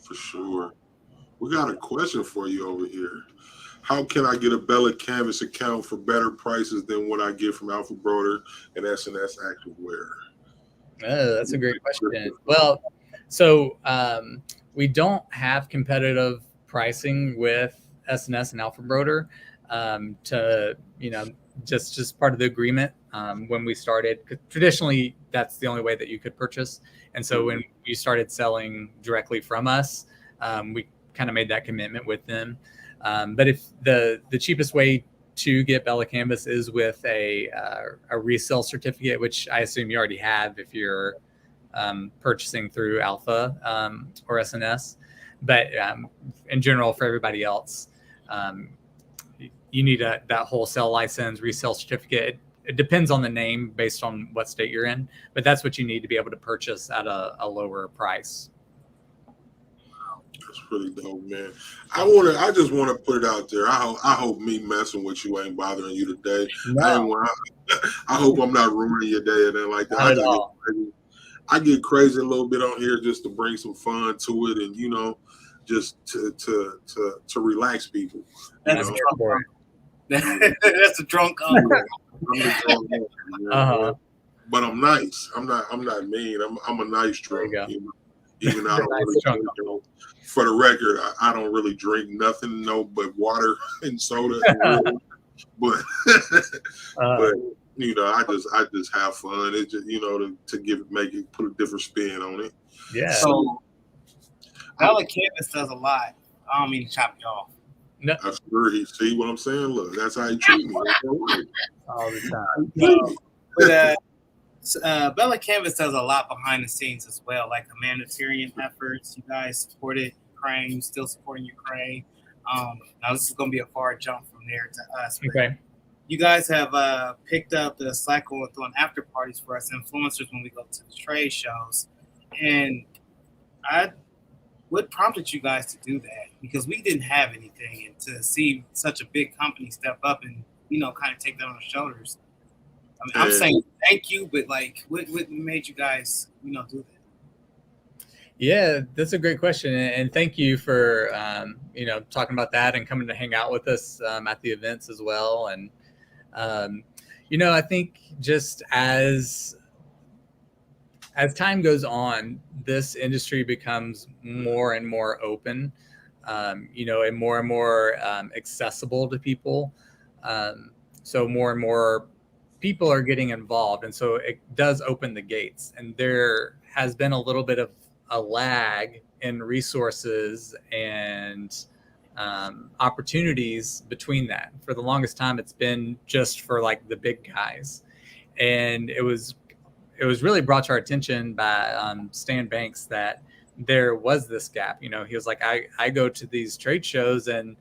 For sure. We got a question for you over here. How can I get a Bella Canvas account for better prices than what I get from Alpha Broder and S&S Activewear? Oh, that's a great question. Well, so we don't have competitive pricing with S&S and Alpha Broder to, just part of the agreement when we started. Traditionally, that's the only way that you could purchase. And so when you started selling directly from us, we kind of made that commitment with them. But if the cheapest way to get Bella Canvas is with a resale certificate, which I assume you already have if you're purchasing through Alpha or S&S. But in general, for everybody else, you need that wholesale license, resale certificate. It depends on the name based on what state you're in, but that's what you need to be able to purchase at a lower price. That's pretty dope, man. I just want to put it out there. I hope me messing with you ain't bothering you today. I ain't No, want. I hope I'm not ruining your day or anything like that. not at all. I get crazy a little bit on here just to bring some fun to it, and just to relax people. That's I'm a here for it. That's a drunk uncle. I'm the drunk man, Uh-huh. but I'm nice. I'm not mean. I'm a nice There you drunk. go. Even though I don't Nice really drunk drink. uncle. For the record, I don't really drink nothing, but water and soda. And but but I just have fun. It's just to put a different spin on it. Yeah. So Bella Canvas does a lot. I don't mean to chop you off. No, I'm sure he see what I'm saying. Look, that's how he treat me. all the time. But Bella Canvas does a lot behind the scenes as well, like humanitarian efforts. You guys supported Ukraine, you still supporting Ukraine. Now this is going to be a far jump from there to us. Okay. You guys have picked up the cycle of throwing after parties for us influencers when we go to the trade shows. And what prompted you guys to do that? Because we didn't have anything, and to see such a big company step up and kind of take that on their shoulders. I mean, I'm saying thank you, but like, what made you guys do that? Yeah, that's a great question, and thank you for talking about that and coming to hang out with us at the events as well. And I think just as time goes on, this industry becomes more and more open, and more and more accessible to people. So more and more people are getting involved, and so it does open the gates. And there has been a little bit of a lag in resources and opportunities between that. For the longest time, it's been just for like the big guys, and it was really brought to our attention by Stan Banks that there was this gap. He was like, I go to these trade shows, and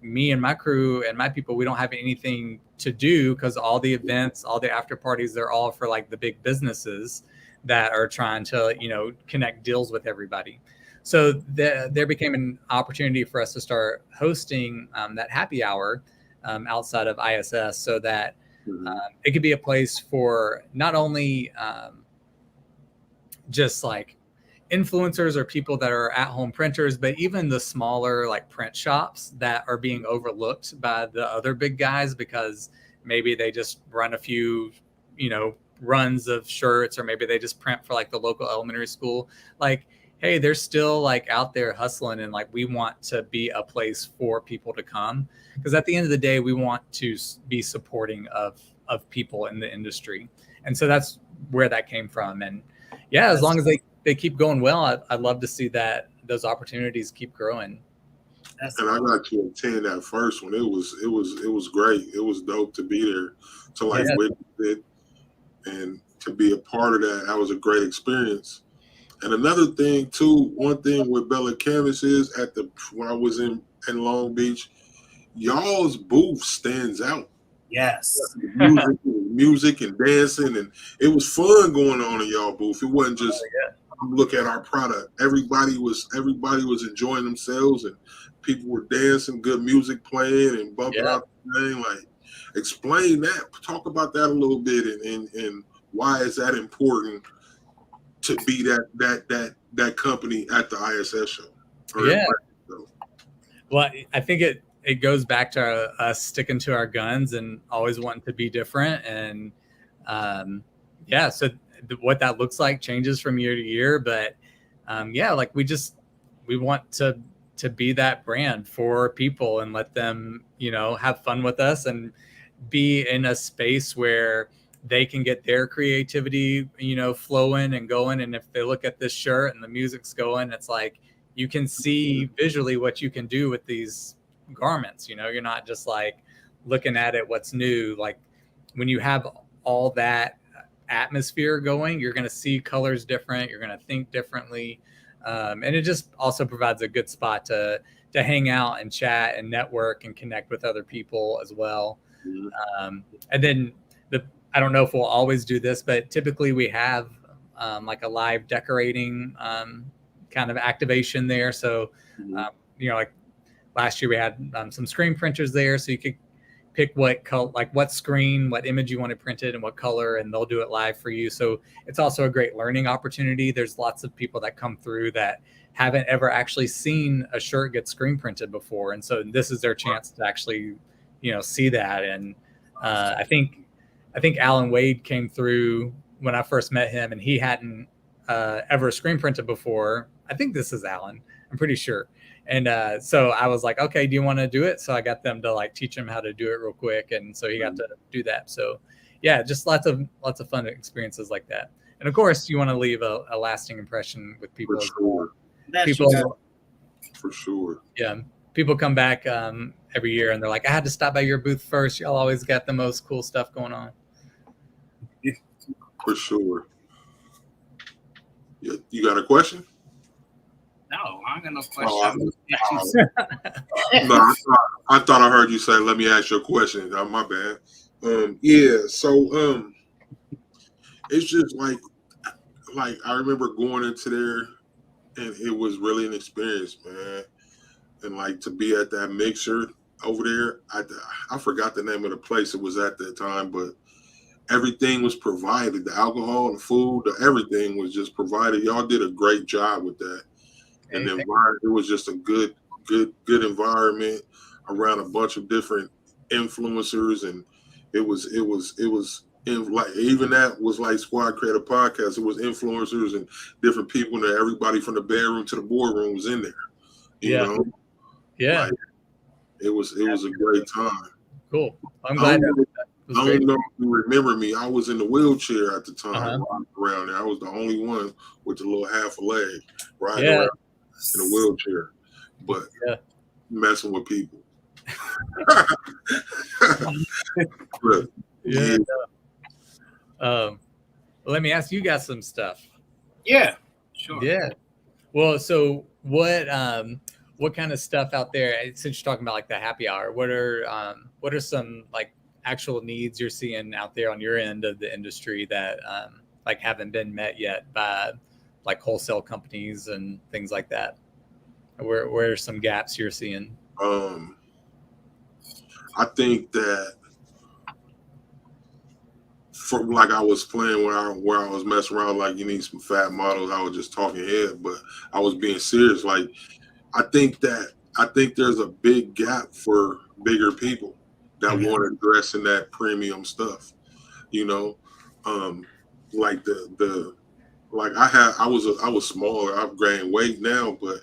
me and my crew and my people, we don't have anything to do because all the events, all the after parties, they're all for like the big businesses that are trying to connect deals with everybody. So there became an opportunity for us to start hosting that happy hour outside of ISS, so that it could be a place for not only just like influencers or people that are at home printers, but even the smaller like print shops that are being overlooked by the other big guys because maybe they just run a few, runs of shirts, or maybe they just print for like the local elementary school. Like, hey, they're still like out there hustling, and like we want to be a place for people to come, because at the end of the day, we want to be supporting of people in the industry. And so that's where that came from. And yeah, as long as they keep going well, I'd love to see that those opportunities keep growing. And I got to attend that first one. It was great. It was dope to be there, to like witness it and to be a part of that. That was a great experience. And another thing too, one thing with Bella Canvas is when I was in Long Beach, y'all's booth stands out. Yes. Music and dancing, and it was fun going on in y'all booth. It wasn't just look at our product. Everybody was enjoying themselves, and people were dancing, good music playing and bumping out the thing. Like, explain that. Talk about that a little bit, and why is that important to be that company at the ISS show? Well, I think it goes back to us sticking to our guns and always wanting to be different. And so what that looks like changes from year to year. But like we want to be that brand for people and let them, have fun with us and be in a space where they can get their creativity, flowing and going. And if they look at this shirt and the music's going, it's like, you can see visually what you can do with these garments. You're not just like looking at it, what's new. Like when you have all that atmosphere going, you're going to see colors different. You're going to think differently. And it just also provides a good spot to hang out and chat and network and connect with other people as well. And then I don't know if we'll always do this, but typically we have like a live decorating kind of activation there. So, like last year we had some screen printers there, so you could pick what color, like what screen, what image you want to print it and what color, and they'll do it live for you. So it's also a great learning opportunity. There's lots of people that come through that haven't ever actually seen a shirt get screen printed before. And so this is their chance to actually, see that. And I think Alan Wade came through when I first met him, and he hadn't ever screen printed before. I think this is Alan, I'm pretty sure. And so I was like, okay, do you want to do it? So I got them to like teach him how to do it real quick. And so he got to do that. So yeah, just lots of fun experiences like that. And of course you want to leave a lasting impression with people. For sure. For sure. Yeah. People come back every year and they're like, I had to stop by your booth first. Y'all always got the most cool stuff going on. For sure. You got a question? No, I ain't got no question. No, I thought I heard you say, let me ask you a question. Oh, my bad. So it's just like I remember going into there, and it was really an experience, man. And like to be at that mixer over there, I forgot the name of the place it was at that time, but everything was provided. The alcohol, the food, everything was just provided. Y'all did a great job with that. And the environment, it was just a good environment around a bunch of different influencers, and it was like, even that was like Squad Creator Podcast. It was influencers and different people, and everybody from the bedroom to the boardroom was in there. You know? Yeah. Like, it was a great time. Cool. I'm glad. I don't know if you remember me. I was in the wheelchair at the time, around there. I was the only one with the little half a leg riding around in a wheelchair, but messing with people. Let me ask you guys some stuff. Yeah, sure. Yeah. Well, so what kind of stuff out there, since you're talking about like the happy hour, what are some like actual needs you're seeing out there on your end of the industry that like haven't been met yet by like wholesale companies and things like that? Where are some gaps you're seeing? I think that from like I was playing where I was messing around, like you need some fat models, I was just talking head, but I was being serious. Like I think there's a big gap for bigger people that want to dress in that premium stuff, like I was smaller. I've gained weight now, but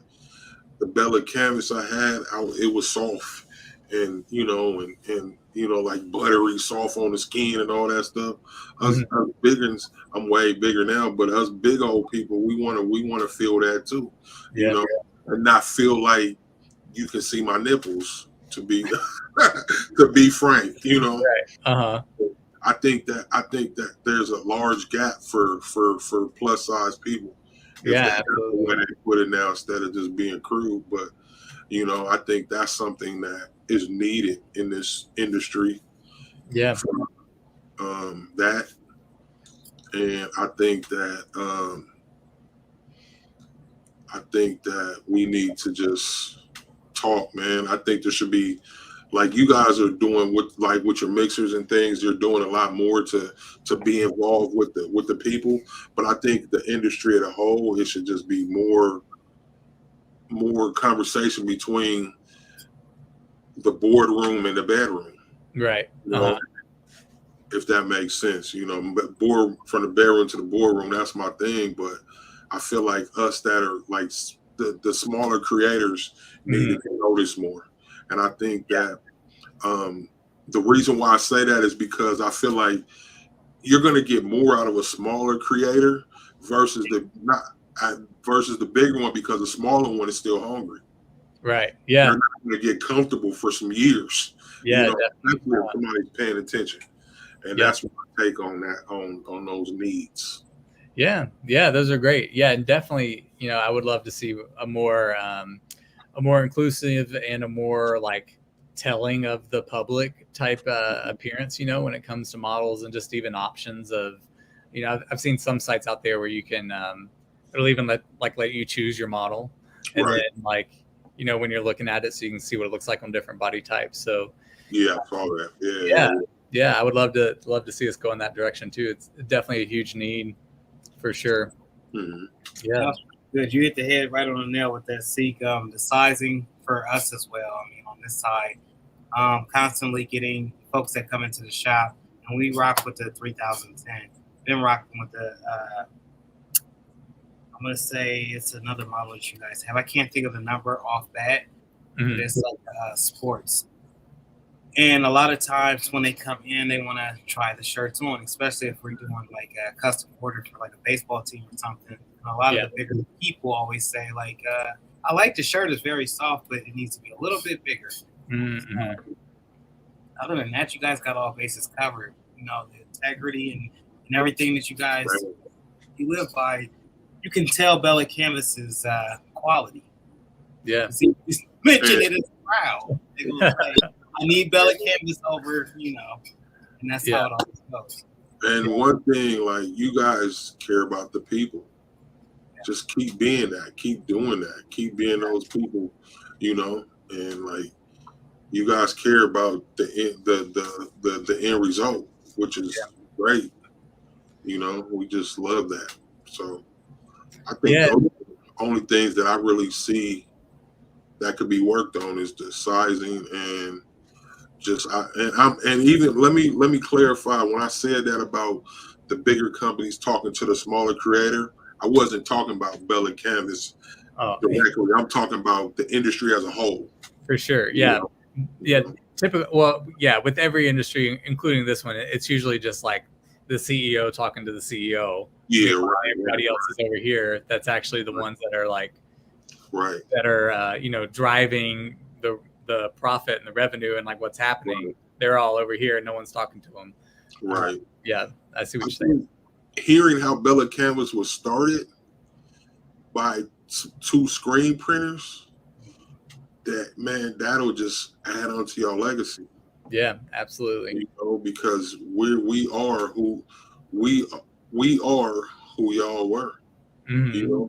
the Bella canvas I had, it was soft, and like buttery soft on the skin and all that stuff. Us biggins, I'm way bigger now, but us big old people, we want to feel that too, and not feel like you can see my nipples. To be frank, Right. I think that there's a large gap for plus size people. Yeah, when they put it now instead of just being crude, but I think that's something that is needed in this industry. Yeah. That, and I think that we need to just talk, man. I think there should be, like you guys are doing with your mixers and things, you're doing a lot more to be involved with the people. But I think the industry as a whole, it should just be more conversation between the boardroom and the bedroom. Right. If that makes sense, but board from the bedroom to the boardroom, that's my thing. But I feel like us that are like the smaller creators need to notice more. And I think that the reason why I say that is because I feel like you're going to get more out of a smaller creator versus the bigger one, because the smaller one is still hungry. Right. Yeah. They're not going to get comfortable for some years. Yeah. Definitely. If somebody's paying attention. And that's my take on that, on those needs. Yeah. Yeah. Those are great. Yeah. And definitely, I would love to see a more inclusive and a more like telling of the public type appearance, when it comes to models and just even options of, I've seen some sites out there where you can it'll even let you choose your model, and Right. then like when you're looking at it, so you can see what it looks like on different body types. So Yeah, I saw that. yeah, yeah, I would love to see us go in that direction too. It's definitely a huge need for sure. Mm-hmm. Yeah. Good. You hit the head right on the nail with that Seak. The sizing for us as well. I mean, on this side, constantly getting folks that come into the shop, and we rock with the 3010. Been rocking with the. I'm gonna say it's another model that you guys have. I can't think of the number off that, but it's like sports. And a lot of times when they come in, they want to try the shirts on, especially if we're doing like a custom order for like a baseball team or something. And a lot of the bigger people always say like, I like the shirt, is very soft, but it needs to be a little bit bigger. Mm-hmm. Other than that, you guys got all bases covered. You know, the integrity and everything that you guys you live by. You can tell Bella Canvas's quality. Yeah. You mention it as proud. They gonna say, I need Bella Canvas over, and that's how it always goes. And one thing, like, you guys care about the people. Just keep being that. Keep doing that. Keep being those people, and like you guys care about the end result, which is great. We just love that. So I think those are the only things that I really see that could be worked on is the sizing and even let me clarify. When I said that about the bigger companies talking to the smaller creator, I wasn't talking about Bella Canvas directly. I'm talking about the industry as a whole. For sure. Yeah. Typically, with every industry, including this one, it's usually just like the CEO talking to the CEO. Yeah, right. Everybody else is over here. That's actually the ones that are like, that are driving the profit and the revenue and like what's happening. Right. They're all over here and no one's talking to them. Right. I see what you're saying. Hearing how Bella Canvas was started by two screen printers, that'll just add on to your legacy. Yeah, absolutely. Because we are who y'all were. Mm-hmm.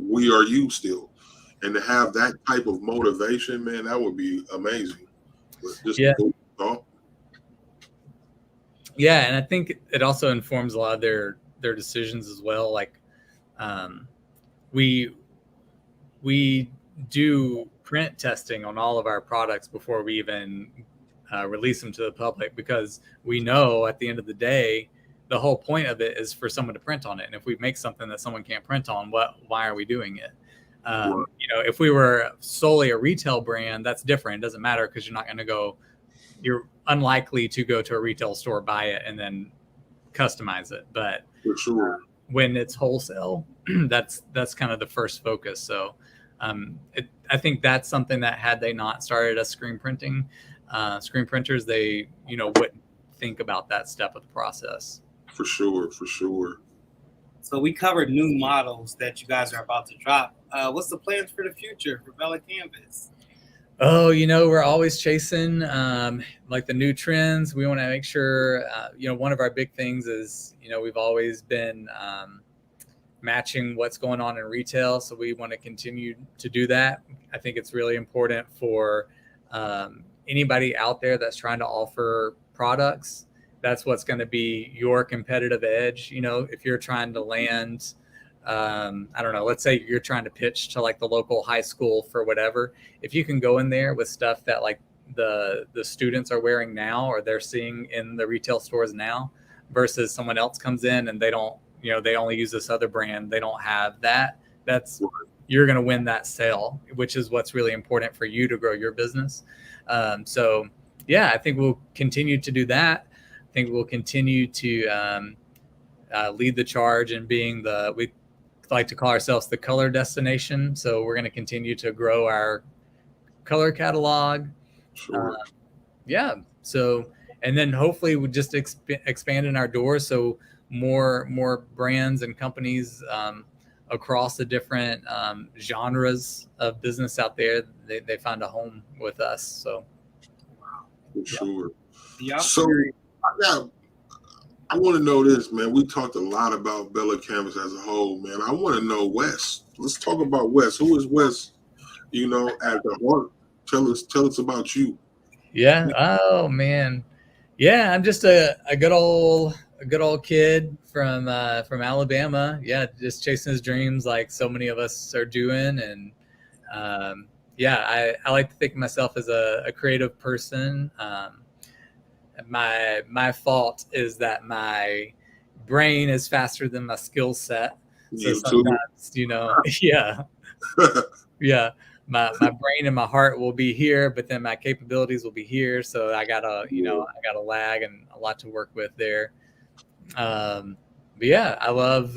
We are you still. And to have that type of motivation, man, that would be amazing. Yeah, and I think it also informs a lot of their decisions as well. Like, we do print testing on all of our products before we even release them to the public, because we know at the end of the day, the whole point of it is for someone to print on it. And if we make something that someone can't print on, why are we doing it? If we were solely a retail brand, that's different. It doesn't matter, because you're unlikely to go to a retail store, buy it, and then customize it. But for sure, when it's wholesale, that's kind of the first focus. So I think that's something that had they not started us screen printers, they wouldn't think about that step of the process. For sure. So we covered new models that you guys are about to drop. What's the plans for the future for Bella Canvas? Oh, we're always chasing like the new trends. We want to make sure, one of our big things is, we've always been matching what's going on in retail. So we want to continue to do that. I think it's really important for anybody out there that's trying to offer products. That's what's going to be your competitive edge. If you're trying to land, I don't know, let's say you're trying to pitch to like the local high school for whatever. If you can go in there with stuff that like the students are wearing now, or they're seeing in the retail stores now, versus someone else comes in and they don't, they only use this other brand, they don't have that, you're going to win that sale, which is what's really important for you to grow your business. I think we'll continue to do that. I think we'll continue to lead the charge in being we like to call ourselves the color destination. So we're going to continue to grow our color catalog. Sure. So, and then hopefully we just expand in our doors. So more brands and companies across the different genres of business out there, they find a home with us. So for sure. Yeah. So I want to know this, man. We talked a lot about Bella Canvas as a whole, man. I want to know Wes. Let's talk about Wes. Who is Wes? You know, at the heart. Tell us about you. Yeah. Oh man. Yeah, I'm just a good old kid from Alabama. Yeah, just chasing his dreams like so many of us are doing. And yeah, I like to think of myself as a creative person. My fault is that my brain is faster than my skill set. So You too. sometimes, yeah, yeah, my brain and my heart will be here, but then my capabilities will be here. So I got a lag and a lot to work with there. But yeah, I love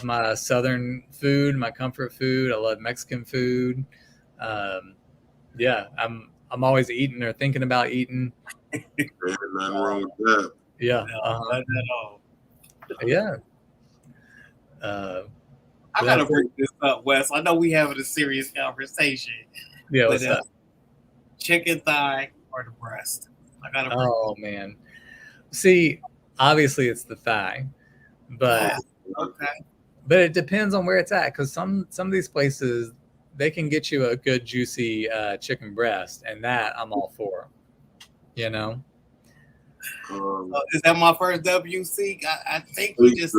my Southern food, my comfort food. I love Mexican food. Yeah, I'm always eating or thinking about eating. Man, nothing wrong with that. Yeah. No, not at all. Yeah. I gotta bring this up, Wes. I know we having a serious conversation. Yeah. But What's up? chicken thigh or the breast? I gotta bring Oh man. See, obviously it's the thigh, but okay. but it depends on where it's at, because some of these places they can get you a good juicy chicken breast, and that I'm all for. You know. Is that my first WC? I think we just.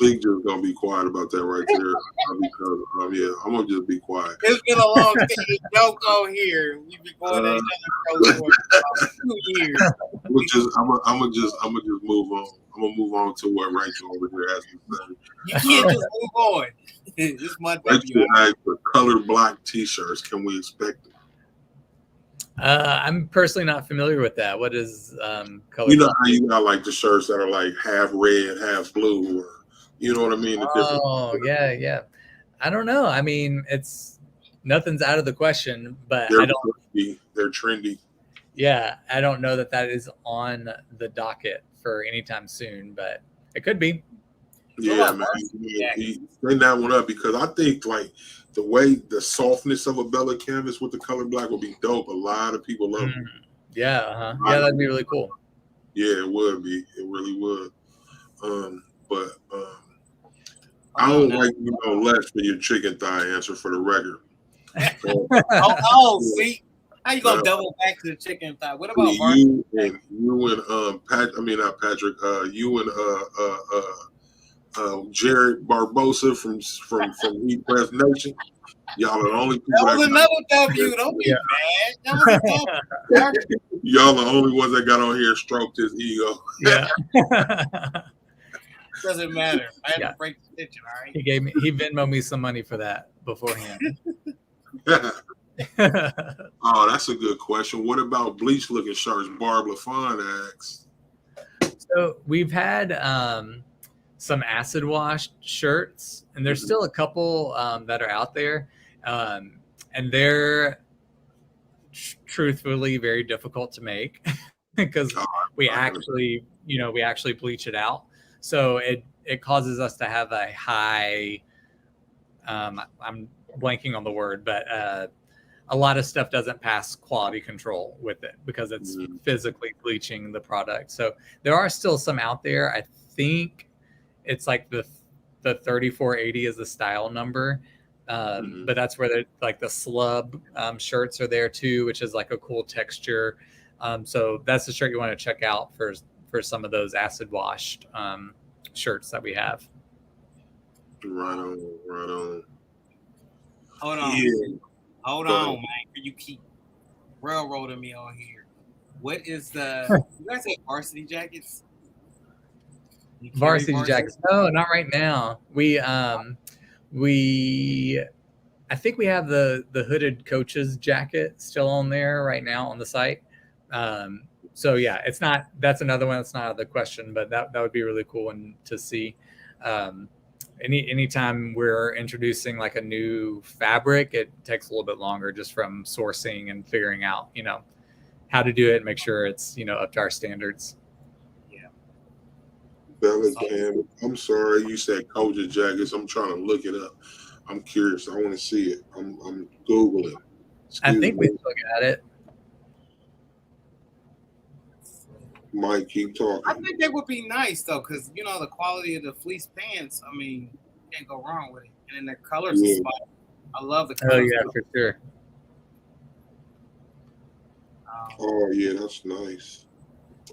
Seak just gonna be quiet about that right there because yeah, I'm gonna just be quiet. It's been a long time. Joke on here. We've been going at each other for about 2 years. I'm gonna just move on. I'm gonna move on to what Rachel over here has to say. You can't just move on. This my Rachel has the color black T-shirts. Can we expect them? I'm personally not familiar with that. What is color? You know how you got like the shirts that are like half red, half blue, or you know what I mean? Oh, yeah. I don't know. I mean, nothing's out of the question, but they're trendy. Yeah, I don't know that is on the docket for anytime soon, but it could be. Yeah, man. Bring that one up because I think like the way the softness of a Bella canvas with the color black would be dope. A lot of people love it. Yeah, yeah, that'd be really cool. Yeah, it would be. It really would. But I don't like less for your chicken thigh answer for the record. See, how you gonna double back to the chicken thigh? What about you and Jared Barbosa from Eat Press Nation? Y'all are the only people. That was another W. Don't be mad. That was a Y'all the only ones that got on here and stroked his ego. Yeah. Doesn't matter. I had to break the picture, all right? He Venmoed me some money for that beforehand. Oh, that's a good question. What about bleach looking shirts? Barb LaFawn asks. So we've had some acid wash shirts, and there's still a couple that are out there, and they're truthfully very difficult to make because we actually bleach it out. So it causes us to have a high, I'm blanking on the word, but a lot of stuff doesn't pass quality control with it because it's physically bleaching the product. So there are still some out there. I think it's like the 3480 is the style number. But that's where the slub shirts are there too, which is like a cool texture. So that's the shirt you want to check out for some of those acid washed shirts that we have. Right on. Hold on. Yeah. Hold on, man. You keep railroading me on here. What is you guys have varsity jackets? Varsity jackets? No, not right now. We I think we have the hooded coaches jacket still on there right now on the site. So yeah, that's another one that's not out of the question, but that would be a really cool one to see. Anytime we're introducing like a new fabric, it takes a little bit longer just from sourcing and figuring out, how to do it and make sure it's, up to our standards. Yeah. Bella Cam, I'm sorry, you said Coach's jackets. I'm trying to look it up. I'm curious. I want to see it. I'm Googling. I think we still got it. Mike, keep I talking. think they would be nice though, because you know the quality of the fleece pants. I mean, you can't go wrong with it. And then the colors are Yeah. spot. I love the Oh colors. yeah, for sure. Oh yeah, that's nice.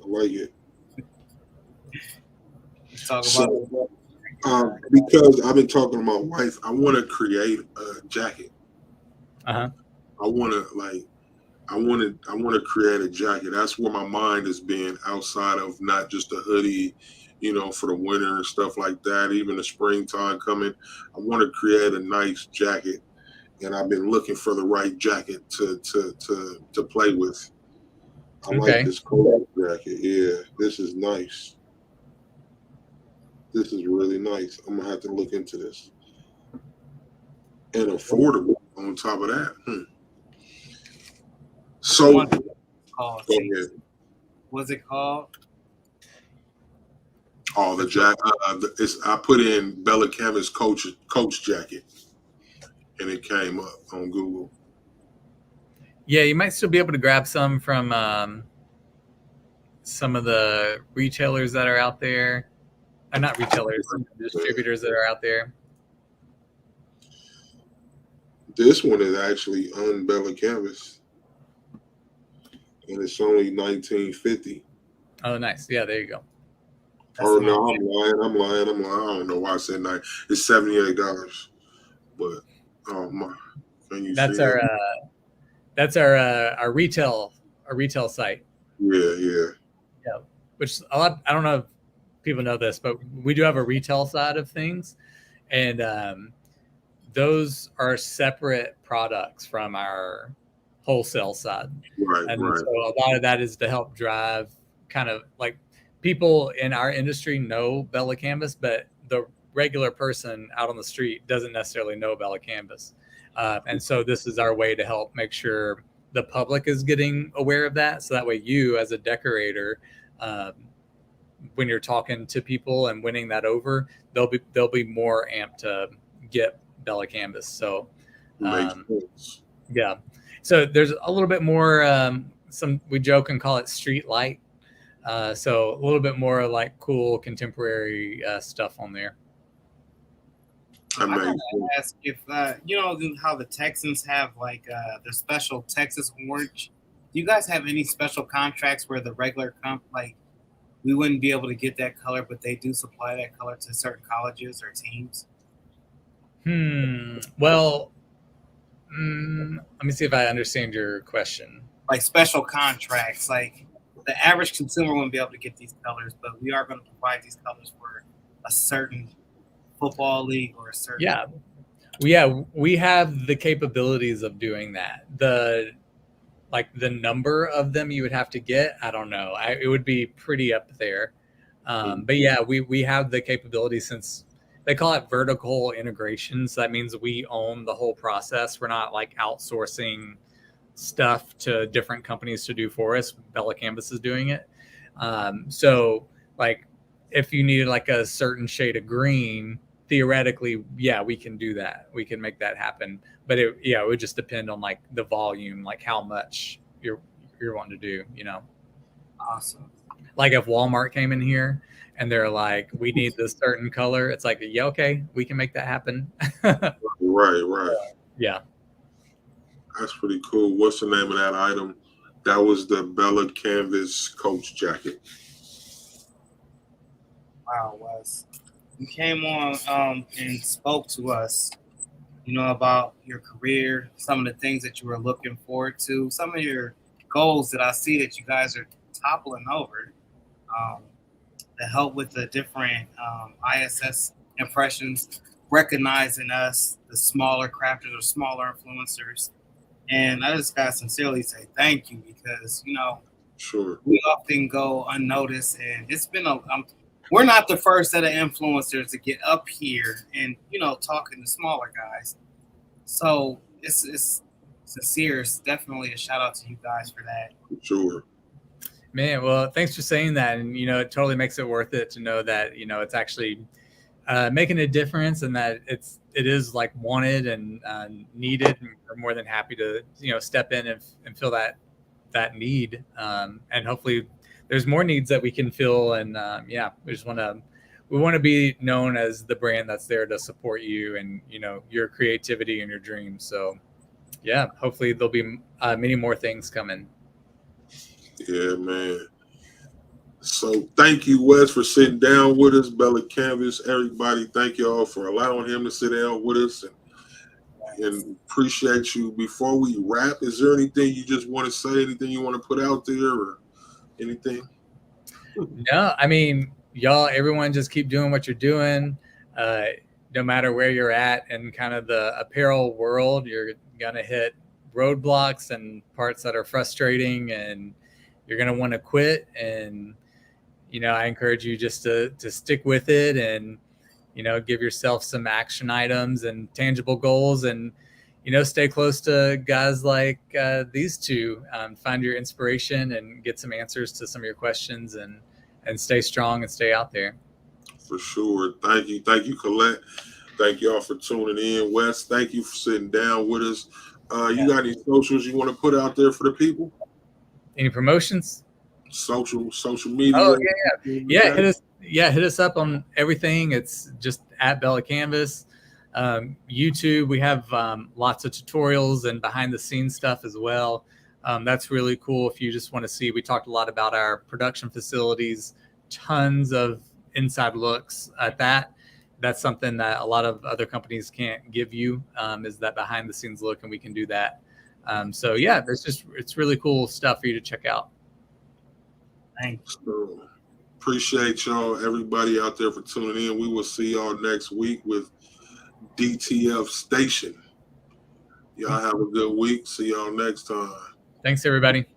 I like it. Let's talk about. So, because I've been talking to my wife, I want to create a jacket. Uh-huh. I want to like, I want to create a jacket. That's where my mind has been outside of not just a hoodie, for the winter and stuff like that. Even the springtime coming, I want to create a nice jacket, and I've been looking for the right jacket to play with. I like Okay. this coat jacket. Yeah, this is nice. This is really nice. I'm gonna have to look into this. And affordable on top of that. So One go called. ahead. What's it called? Oh, the jacket. I put in Bella Canvas coach jacket, and it came up on Google. Yeah, you might still be able to grab some from some of the retailers that are out there. Not retailers, some distributors that are out there. This one is actually on Bella Canvas, and it's only $19.50. Oh, nice. Yeah, there you go. Oh no, I'm lying. I don't know why I said nine. It's $78. But oh my, can you That's see our it? our retail site. Yeah. Yeah, which a lot. I don't know if people know this, but we do have a retail side of things, and those are separate products from our wholesale side. Right. So a lot of that is to help drive kind of like people in our industry know Bella Canvas, but the regular person out on the street doesn't necessarily know Bella Canvas. And so this is our way to help make sure the public is getting aware of that. So that way you as a decorator, when you're talking to people and winning that over, they'll be more amped to get Bella Canvas. So Makes sense. yeah. So there's a little bit more, we joke and call it street light. So a little bit more like cool contemporary stuff on there. I gotta ask if you know how the Texans have like their special Texas orange. Do you guys have any special contracts where the regular like we wouldn't be able to get that color, but they do supply that color to certain colleges or teams? Well, let me see if I understand your question. Like special contracts, like the average consumer wouldn't be able to get these colors, but we are going to provide these colors for a certain football league or a certain. We have the capabilities of doing that. The number of them you would have to get, I don't know. It would be pretty up there. But yeah, we have the capability, since they call it vertical integration. So that means we own the whole process. We're not like outsourcing stuff to different companies to do for us. Bella Canvas is doing it. So like if you needed like a certain shade of green, theoretically, yeah, we can do that. We can make that happen. But it would just depend on like the volume, like how much you're wanting to do, Awesome. Like if Walmart came in here and they're like, we need this certain color, it's like, yeah, okay, we can make that happen. Right. Yeah. That's pretty cool. What's the name of that item? That was the Bella Canvas coach jacket. Wow, Wes. You came on and spoke to us, about your career, some of the things that you were looking forward to, some of your goals that I see that you guys are toppling over. To help with the different ISS impressions, recognizing us, the smaller crafters or smaller influencers. And I just gotta sincerely say thank you because, Sure. we often go unnoticed, and it's been we're not the first set of influencers to get up here and, talking to smaller guys. So it's sincere. It's definitely a shout out to you guys for that. Sure. Man, well, thanks for saying that. And, it totally makes it worth it to know that, it's actually making a difference and that it is like wanted and needed. And we're more than happy to, step in and fill that need. And hopefully there's more needs that we can fill, and we want to be known as the brand that's there to support you and your creativity and your dreams. So yeah, hopefully there'll be many more things coming. Yeah, man. So thank you, Wes, for sitting down with us. Bella Canvas, everybody, thank you all for allowing him to sit down with us, and appreciate you. Before we wrap, is there anything you just want to say? Anything you want to put out there, or anything? No, I mean, y'all, everyone just keep doing what you're doing. No matter where you're at in kind of the apparel world, you're going to hit roadblocks and parts that are frustrating, and you're going to want to quit. And, I encourage you just to stick with it and, give yourself some action items and tangible goals, and, stay close to guys like these two. Find your inspiration and get some answers to some of your questions, and stay strong and stay out there. For sure. Thank you, Colette. Thank you all for tuning in. Wes, thank you for sitting down with us. You got any socials you want to put out there for the people? Any promotions? Social media. Oh yeah. Hit us up on everything. It's just at Bella Canvas. YouTube, we have lots of tutorials and behind the scenes stuff as well. That's really cool if you just want to see. We talked a lot about our production facilities, tons of inside looks at that. That's something that a lot of other companies can't give you, is that behind the scenes look, and we can do that. So yeah, it's really cool stuff for you to check out. Thanks. So, appreciate y'all, everybody out there, for tuning in. We will see y'all next week with DTF Station. Y'all have a good week. See y'all next time. Thanks, everybody.